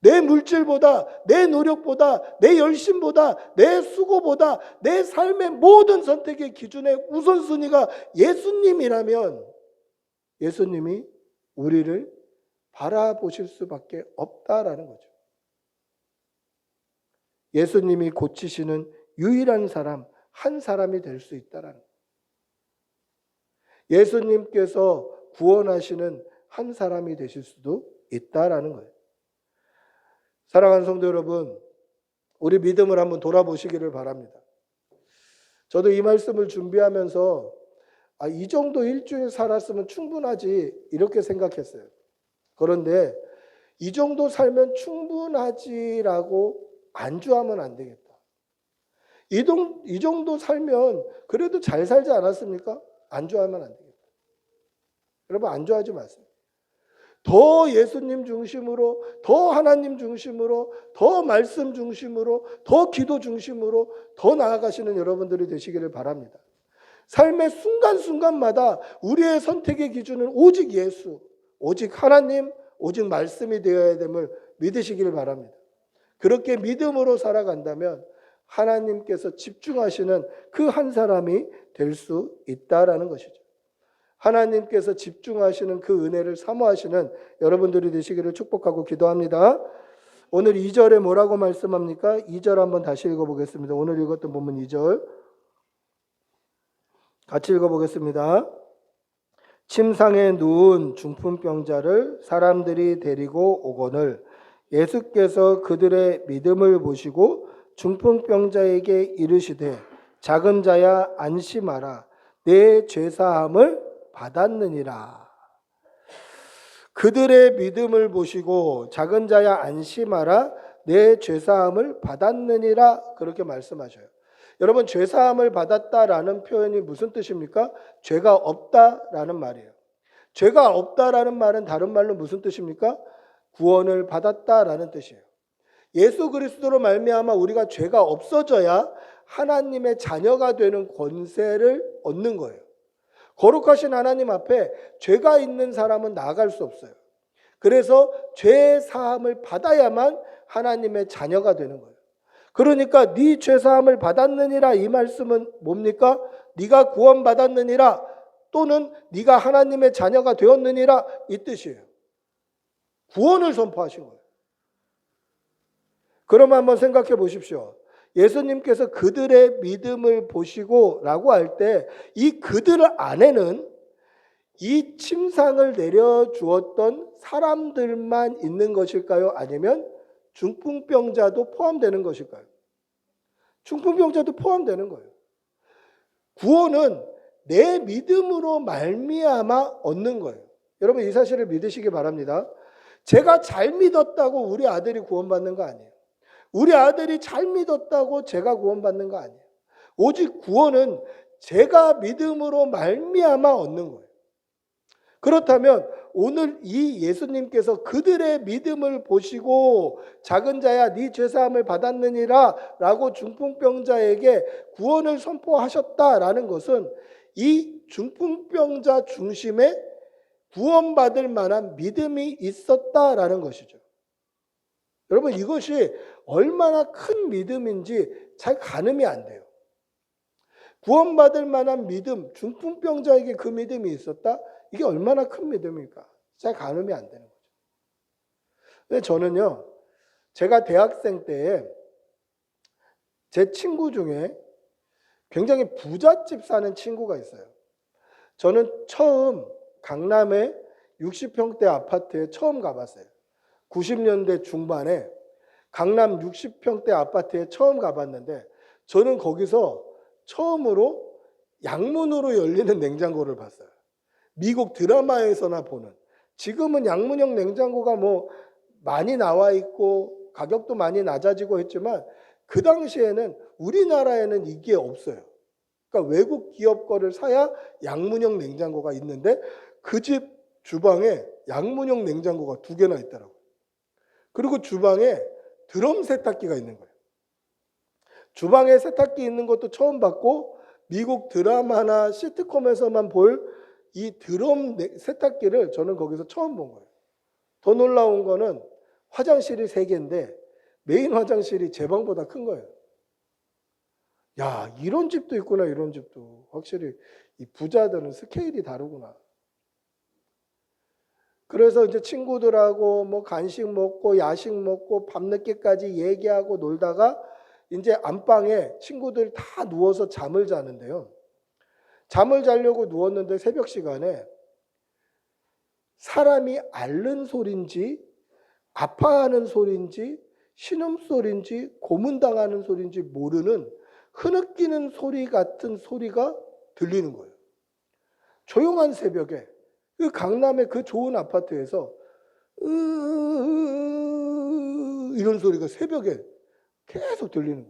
내 물질보다, 내 노력보다, 내 열심보다, 내 수고보다 내 삶의 모든 선택의 기준의 우선순위가 예수님이라면 예수님이 우리를 바라보실 수밖에 없다라는 거죠. 예수님이 고치시는 유일한 사람, 한 사람이 될 수 있다라는 거예요. 예수님께서 구원하시는 한 사람이 되실 수도 있다라는 거예요. 사랑하는 성도 여러분, 우리 믿음을 한번 돌아보시기를 바랍니다. 저도 이 말씀을 준비하면서 이 정도 일주일 살았으면 충분하지 이렇게 생각했어요. 그런데 이 정도 살면 충분하지라고 안주하면 안 되겠다. 이 정도 살면 그래도 잘 살지 않았습니까? 안주하면 안 되겠다. 여러분, 안주하지 마세요. 더 예수님 중심으로, 더 하나님 중심으로, 더 말씀 중심으로, 더 기도 중심으로 더 나아가시는 여러분들이 되시기를 바랍니다. 삶의 순간순간마다 우리의 선택의 기준은 오직 예수, 오직 하나님, 오직 말씀이 되어야 됨을 믿으시기를 바랍니다. 그렇게 믿음으로 살아간다면 하나님께서 집중하시는 그 한 사람이 될 수 있다라는 것이죠. 하나님께서 집중하시는 그 은혜를 사모하시는 여러분들이 되시기를 축복하고 기도합니다. 오늘 2절에 뭐라고 말씀합니까? 2절 한번 다시 읽어보겠습니다. 오늘 읽었던 본문 2절 같이 읽어보겠습니다. 침상에 누운 중풍병자를 사람들이 데리고 오거늘 예수께서 그들의 믿음을 보시고 중풍병자에게 이르시되 작은 자야 안심하라 내 죄사함을 받았느니라. 그들의 믿음을 보시고 작은 자야 안심하라 내 죄사함을 받았느니라 그렇게 말씀하셔요. 여러분, 죄사함을 받았다라는 표현이 무슨 뜻입니까? 죄가 없다라는 말이에요. 죄가 없다라는 말은 다른 말로 무슨 뜻입니까? 구원을 받았다라는 뜻이에요. 예수 그리스도로 말미암아 우리가 죄가 없어져야 하나님의 자녀가 되는 권세를 얻는 거예요. 거룩하신 하나님 앞에 죄가 있는 사람은 나아갈 수 없어요. 그래서 죄 사함을 받아야만 하나님의 자녀가 되는 거예요. 그러니까 네 죄 사함을 받았느니라 이 말씀은 뭡니까? 네가 구원받았느니라 또는 네가 하나님의 자녀가 되었느니라 이 뜻이에요. 구원을 선포하신 거예요. 그럼 한번 생각해 보십시오. 예수님께서 그들의 믿음을 보시고 라고 할 때 이 그들 안에는 이 침상을 내려주었던 사람들만 있는 것일까요? 아니면 중풍병자도 포함되는 것일까요? 중풍병자도 포함되는 거예요. 구원은 내 믿음으로 말미암아 얻는 거예요. 여러분, 이 사실을 믿으시기 바랍니다. 제가 잘 믿었다고 우리 아들이 구원받는 거 아니에요. 우리 아들이 잘 믿었다고 제가 구원받는 거 아니에요. 오직 구원은 제가 믿음으로 말미암아 얻는 거예요. 그렇다면 오늘 이 예수님께서 그들의 믿음을 보시고 작은 자야 네 죄사함을 받았느니라 라고 중풍병자에게 구원을 선포하셨다라는 것은 이 중풍병자 중심에 구원받을 만한 믿음이 있었다라는 것이죠. 여러분, 이것이 얼마나 큰 믿음인지 잘 가늠이 안 돼요. 구원받을 만한 믿음, 중풍병자에게 그 믿음이 있었다? 이게 얼마나 큰 믿음일까? 잘 가늠이 안 되는 거죠. 근데 저는요, 제가 대학생 때에 제 친구 중에 굉장히 부잣집 사는 친구가 있어요. 저는 처음 강남의 60평대 아파트에 처음 가봤어요. 90년대 중반에 강남 60평대 아파트에 처음 가봤는데 저는 거기서 처음으로 양문으로 열리는 냉장고를 봤어요. 미국 드라마에서나 보는. 지금은 양문형 냉장고가 뭐 많이 나와 있고 가격도 많이 낮아지고 했지만 그 당시에는 우리나라에는 이게 없어요. 그러니까 외국 기업 거를 사야 양문형 냉장고가 있는데 그 집 주방에 양문형 냉장고가 2개나 있더라고요. 그리고 주방에 드럼 세탁기가 있는 거예요. 주방에 세탁기 있는 것도 처음 봤고 미국 드라마나 시트콤에서만 볼 이 드럼 세탁기를 저는 거기서 처음 본 거예요. 더 놀라운 거는 화장실이 3개인데 메인 화장실이 제 방보다 큰 거예요. 야, 이런 집도 있구나. 이런 집도. 확실히 이 부자들은 스케일이 다르구나. 그래서 이제 친구들하고 뭐 간식 먹고 야식 먹고 밤늦게까지 얘기하고 놀다가 이제 안방에 친구들 다 누워서 잠을 자는데요. 잠을 자려고 누웠는데 새벽 시간에 사람이 앓는 소리인지 아파하는 소리인지 신음소리인지 고문당하는 소리인지 모르는 흐느끼는 소리 같은 소리가 들리는 거예요. 조용한 새벽에 그 강남의 그 좋은 아파트에서 이런 소리가 새벽에 계속 들리는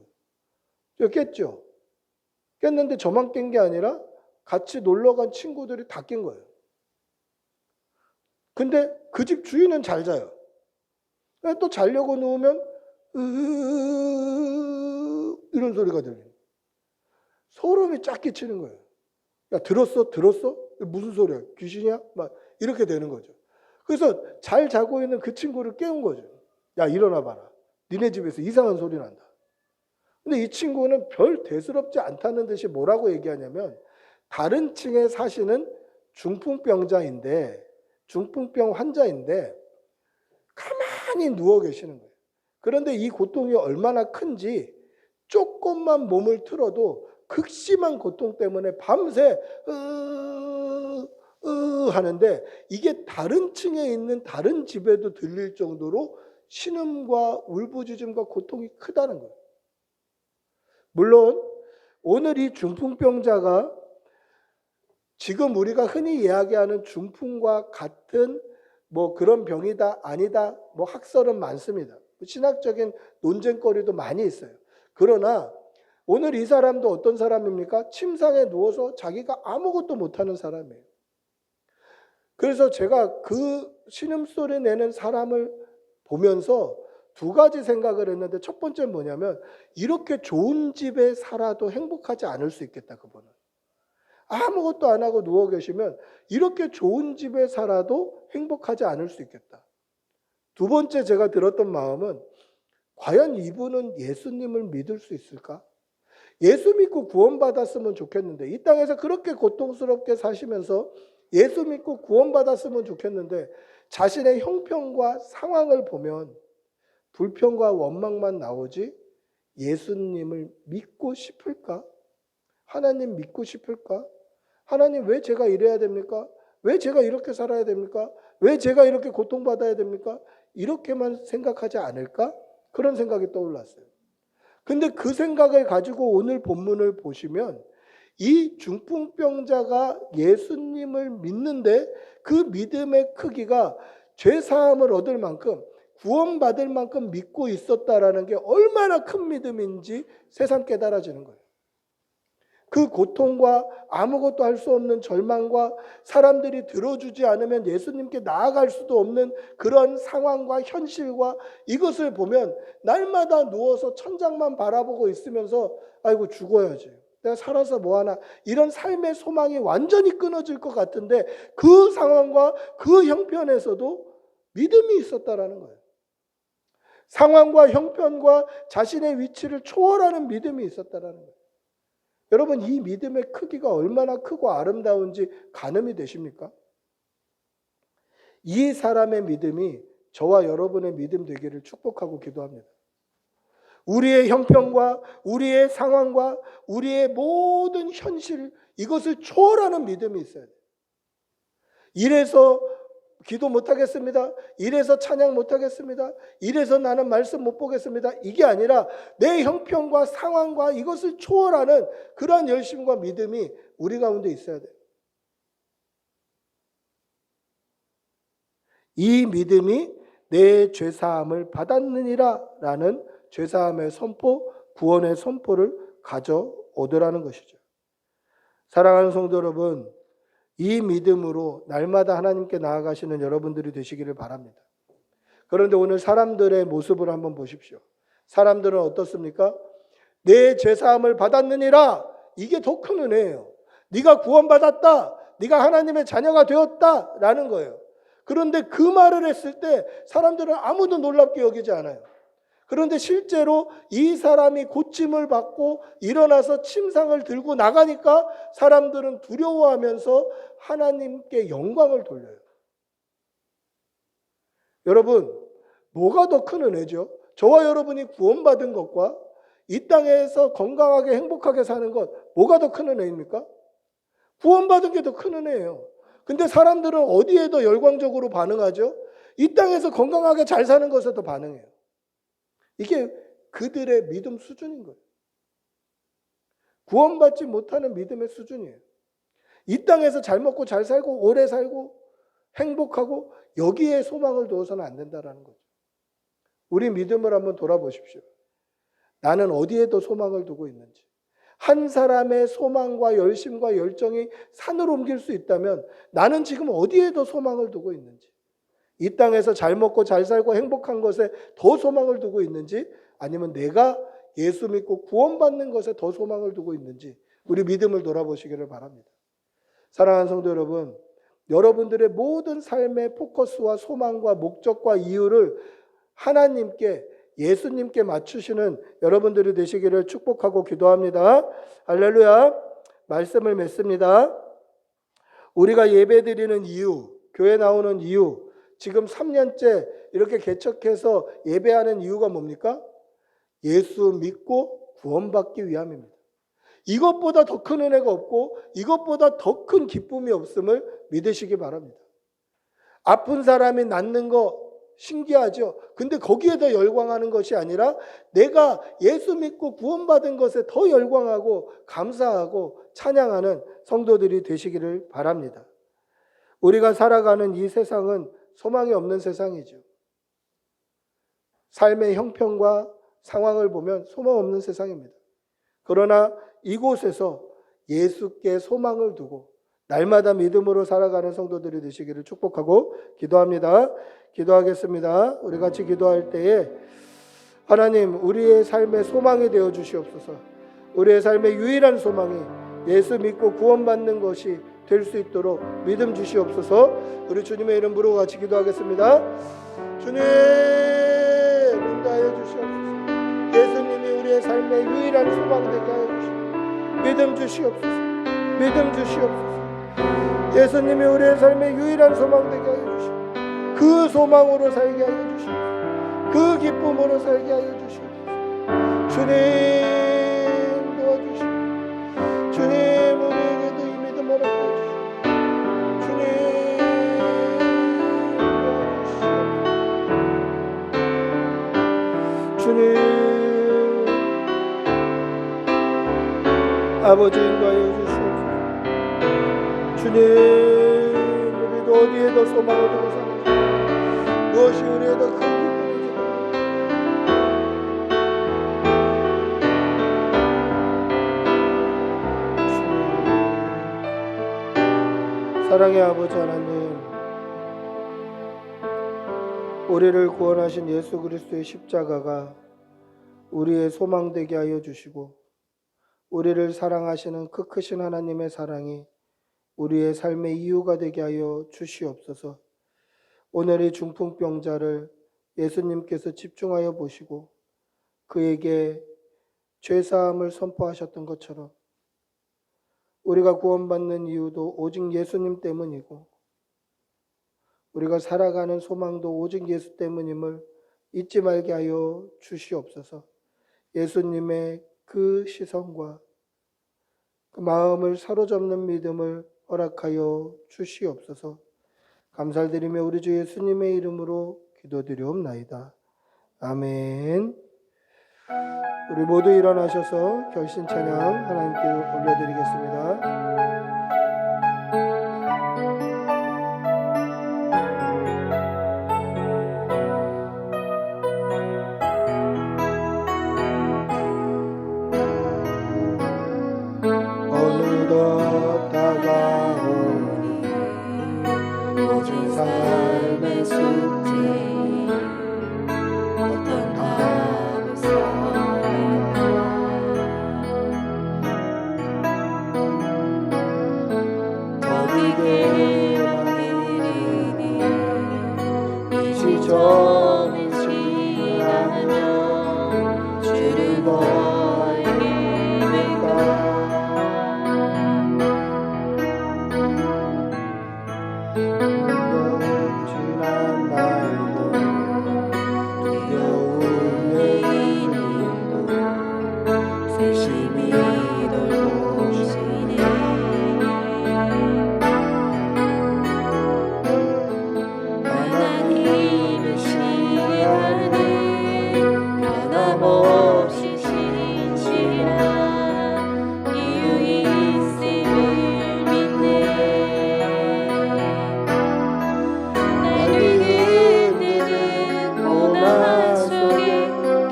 거예요. 깼죠. 깼는데 저만 깬 게 아니라 같이 놀러간 친구들이 다 깬 거예요. 근데 그 집 주인은 잘 자요. 또 자려고 누우면 이런 소리가 들려요. 소름이 쫙 끼치는 거예요. 야, 들었어? 들었어? 무슨 소리야? 귀신이야? 막 이렇게 되는 거죠. 그래서 잘 자고 있는 그 친구를 깨운 거죠. 야, 일어나 봐라. 니네 집에서 이상한 소리 난다. 근데 이 친구는 별 대수롭지 않다는 듯이 뭐라고 얘기하냐면 다른 층에 사시는 중풍병자인데 중풍병 환자인데 가만히 누워 계시는 거예요. 그런데 이 고통이 얼마나 큰지 조금만 몸을 틀어도 극심한 고통 때문에 밤새 하는데 이게 다른 층에 있는 다른 집에도 들릴 정도로 신음과 울부짖음과 고통이 크다는 거예요. 물론 오늘 이 중풍병자가 지금 우리가 흔히 이야기하는 중풍과 같은 뭐 그런 병이다 아니다 뭐 학설은 많습니다. 신학적인 논쟁거리도 많이 있어요. 그러나 오늘 이 사람도 어떤 사람입니까? 침상에 누워서 자기가 아무것도 못하는 사람이에요. 그래서 제가 그 신음소리 내는 사람을 보면서 2가지 생각을 했는데 첫 번째는 뭐냐면 이렇게 좋은 집에 살아도 행복하지 않을 수 있겠다. 그분은 아무것도 안 하고 누워 계시면 이렇게 좋은 집에 살아도 행복하지 않을 수 있겠다. 2번째 제가 들었던 마음은 과연 이분은 예수님을 믿을 수 있을까? 예수 믿고 구원받았으면 좋겠는데 이 땅에서 그렇게 고통스럽게 사시면서 예수 믿고 구원받았으면 좋겠는데 자신의 형편과 상황을 보면 불평과 원망만 나오지 예수님을 믿고 싶을까? 하나님 믿고 싶을까? 하나님 왜 제가 이래야 됩니까? 왜 제가 이렇게 살아야 됩니까? 왜 제가 이렇게 고통받아야 됩니까? 이렇게만 생각하지 않을까? 그런 생각이 떠올랐어요. 근데 그 생각을 가지고 오늘 본문을 보시면 이 중풍병자가 예수님을 믿는데 그 믿음의 크기가 죄사함을 얻을 만큼 구원받을 만큼 믿고 있었다라는 게 얼마나 큰 믿음인지 새삼 깨달아지는 거예요. 그 고통과 아무것도 할 수 없는 절망과 사람들이 들어주지 않으면 예수님께 나아갈 수도 없는 그런 상황과 현실과 이것을 보면 날마다 누워서 천장만 바라보고 있으면서 아이고 죽어야지. 내가 살아서 뭐하나 이런 삶의 소망이 완전히 끊어질 것 같은데 그 상황과 그 형편에서도 믿음이 있었다라는 거예요. 상황과 형편과 자신의 위치를 초월하는 믿음이 있었다라는 거예요. 여러분, 이 믿음의 크기가 얼마나 크고 아름다운지 가늠이 되십니까? 이 사람의 믿음이 저와 여러분의 믿음 되기를 축복하고 기도합니다. 우리의 형편과 우리의 상황과 우리의 모든 현실, 이것을 초월하는 믿음이 있어야 돼요. 이래서 기도 못하겠습니다. 이래서 찬양 못하겠습니다. 이래서 나는 말씀 못 보겠습니다. 이게 아니라 내 형편과 상황과 이것을 초월하는 그러한 열심과 믿음이 우리 가운데 있어야 돼요. 이 믿음이 내 죄사함을 받았느니라 라는 죄사함의 선포, 구원의 선포를 가져오더라는 것이죠. 사랑하는 성도 여러분, 이 믿음으로 날마다 하나님께 나아가시는 여러분들이 되시기를 바랍니다. 그런데 오늘 사람들의 모습을 한번 보십시오. 사람들은 어떻습니까? 내 죄사함을 받았느니라, 이게 더 큰 은혜예요. 네가 구원받았다, 네가 하나님의 자녀가 되었다 라는 거예요. 그런데 그 말을 했을 때 사람들은 아무도 놀랍게 여기지 않아요. 그런데 실제로 이 사람이 고침을 받고 일어나서 침상을 들고 나가니까 사람들은 두려워하면서 하나님께 영광을 돌려요. 여러분, 뭐가 더 큰 은혜죠? 저와 여러분이 구원받은 것과 이 땅에서 건강하게 행복하게 사는 것, 뭐가 더 큰 은혜입니까? 구원받은 게 더 큰 은혜예요. 근데 사람들은 어디에 더 열광적으로 반응하죠? 이 땅에서 건강하게 잘 사는 것에 더 반응해요. 이게 그들의 믿음 수준인 거예요. 구원받지 못하는 믿음의 수준이에요. 이 땅에서 잘 먹고 잘 살고 오래 살고 행복하고 여기에 소망을 두어서는 안 된다는 거죠. 우리 믿음을 한번 돌아보십시오. 나는 어디에 더 소망을 두고 있는지. 한 사람의 소망과 열심과 열정이 산을 옮길 수 있다면 나는 지금 어디에 더 소망을 두고 있는지. 이 땅에서 잘 먹고 잘 살고 행복한 것에 더 소망을 두고 있는지, 아니면 내가 예수 믿고 구원받는 것에 더 소망을 두고 있는지 우리 믿음을 돌아보시기를 바랍니다. 사랑하는 성도 여러분, 여러분들의 모든 삶의 포커스와 소망과 목적과 이유를 하나님께, 예수님께 맞추시는 여러분들이 되시기를 축복하고 기도합니다. 할렐루야. 말씀을 맺습니다. 우리가 예배드리는 이유, 교회 나오는 이유, 지금 3년째 이렇게 개척해서 예배하는 이유가 뭡니까? 예수 믿고 구원받기 위함입니다. 이것보다 더 큰 은혜가 없고 이것보다 더 큰 기쁨이 없음을 믿으시기 바랍니다. 아픈 사람이 낫는 거 신기하죠? 근데 거기에 더 열광하는 것이 아니라 내가 예수 믿고 구원받은 것에 더 열광하고 감사하고 찬양하는 성도들이 되시기를 바랍니다. 우리가 살아가는 이 세상은 소망이 없는 세상이죠. 삶의 형편과 상황을 보면 소망 없는 세상입니다. 그러나 이곳에서 예수께 소망을 두고 날마다 믿음으로 살아가는 성도들이 되시기를 축복하고 기도합니다. 기도하겠습니다. 우리 같이 기도할 때에 하나님, 우리의 삶의 소망이 되어 주시옵소서. 우리의 삶의 유일한 소망이 예수 믿고 구원받는 것이 될 수 있도록 믿음 주시옵소서. 우리 주님의 이름으로 같이 기도하겠습니다. 주님, 인도하여 주시옵소서. 예수님이 우리의 삶의 유일한 소망 되게 하여 주시옵소서. 믿음 주시옵소서. 믿음 주시옵소서. 예수님이 우리의 삶의 유일한 소망 되게 하여 주시옵소서. 그 소망으로 살게 하여 주시옵소서. 그 기쁨으로 살게 하여 주시옵소서. 주님 도와주시옵소서. 주님, 우리에게도 이 믿음 허락하여 주시옵소서. 주님 도와주시옵소서. 주님 아버지 인도하여 주시옵소서. 주님, 우리도 어디에 더 소망을 두고 사는지, 무엇이 우리의 더 큰 기쁨인지 사랑의 아버지 하나님, 우리를 구원하신 예수 그리스도의 십자가가 우리의 소망 되게 하여 주시고, 우리를 사랑하시는 그 크신 하나님의 사랑이 우리의 삶의 이유가 되게 하여 주시옵소서. 오늘 이 중풍병자를 예수님께서 집중하여 보시고 그에게 죄사함을 선포하셨던 것처럼 우리가 구원받는 이유도 오직 예수님 때문이고 우리가 살아가는 소망도 오직 예수 때문임을 잊지 말게 하여 주시옵소서. 예수님의 그 시선과 그 마음을 사로잡는 믿음을 허락하여 주시옵소서. 감사드리며 우리 주 예수님의 이름으로 기도드리옵나이다. 아멘. 우리 모두 일어나셔서 결신 찬양 하나님께 올려드리겠습니다. 어느덧 다가오니 모든 삶의 숙제 어떤 답을 써낼까 더디게 만일이니 이 시점에 지나면 주를 너에게 될까 지난 날도 두려운 내일도 세심히 돌보시네 하나님의 시간에 변함없이 신실한 이유 있음을 믿네 고난 속에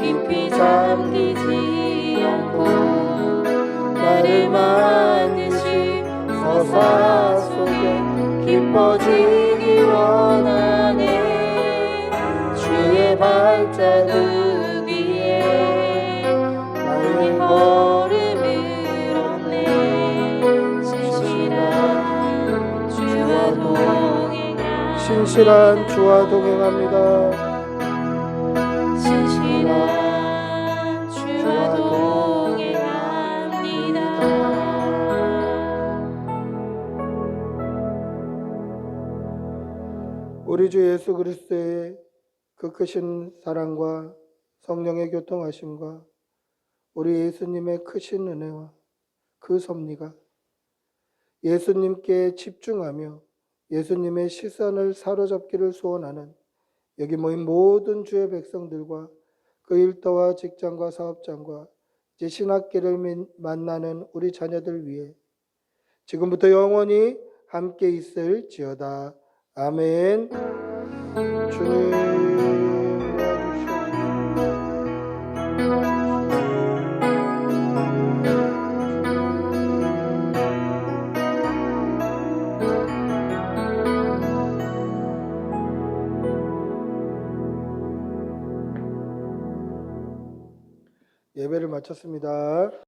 깊이 잠기지 않고 나를 만드신 서사 속에 기뻐지기 원하네 주의 발자국 위에 나의 걸음을 얹네 신실한 주와 동행합니다. 신실한 주와 동행합니다. 우리 주 예수 그리스도의 그 크신 사랑과 성령의 교통하심과 우리 예수님의 크신 은혜와 그 섭리가 예수님께 집중하며 예수님의 시선을 사로잡기를 소원하는 여기 모인 모든 주의 백성들과 그 일터와 직장과 사업장과 이제 신학계를 만나는 우리 자녀들 위해 지금부터 영원히 함께 있을지어다. 아멘. 주님 예배를 마쳤습니다.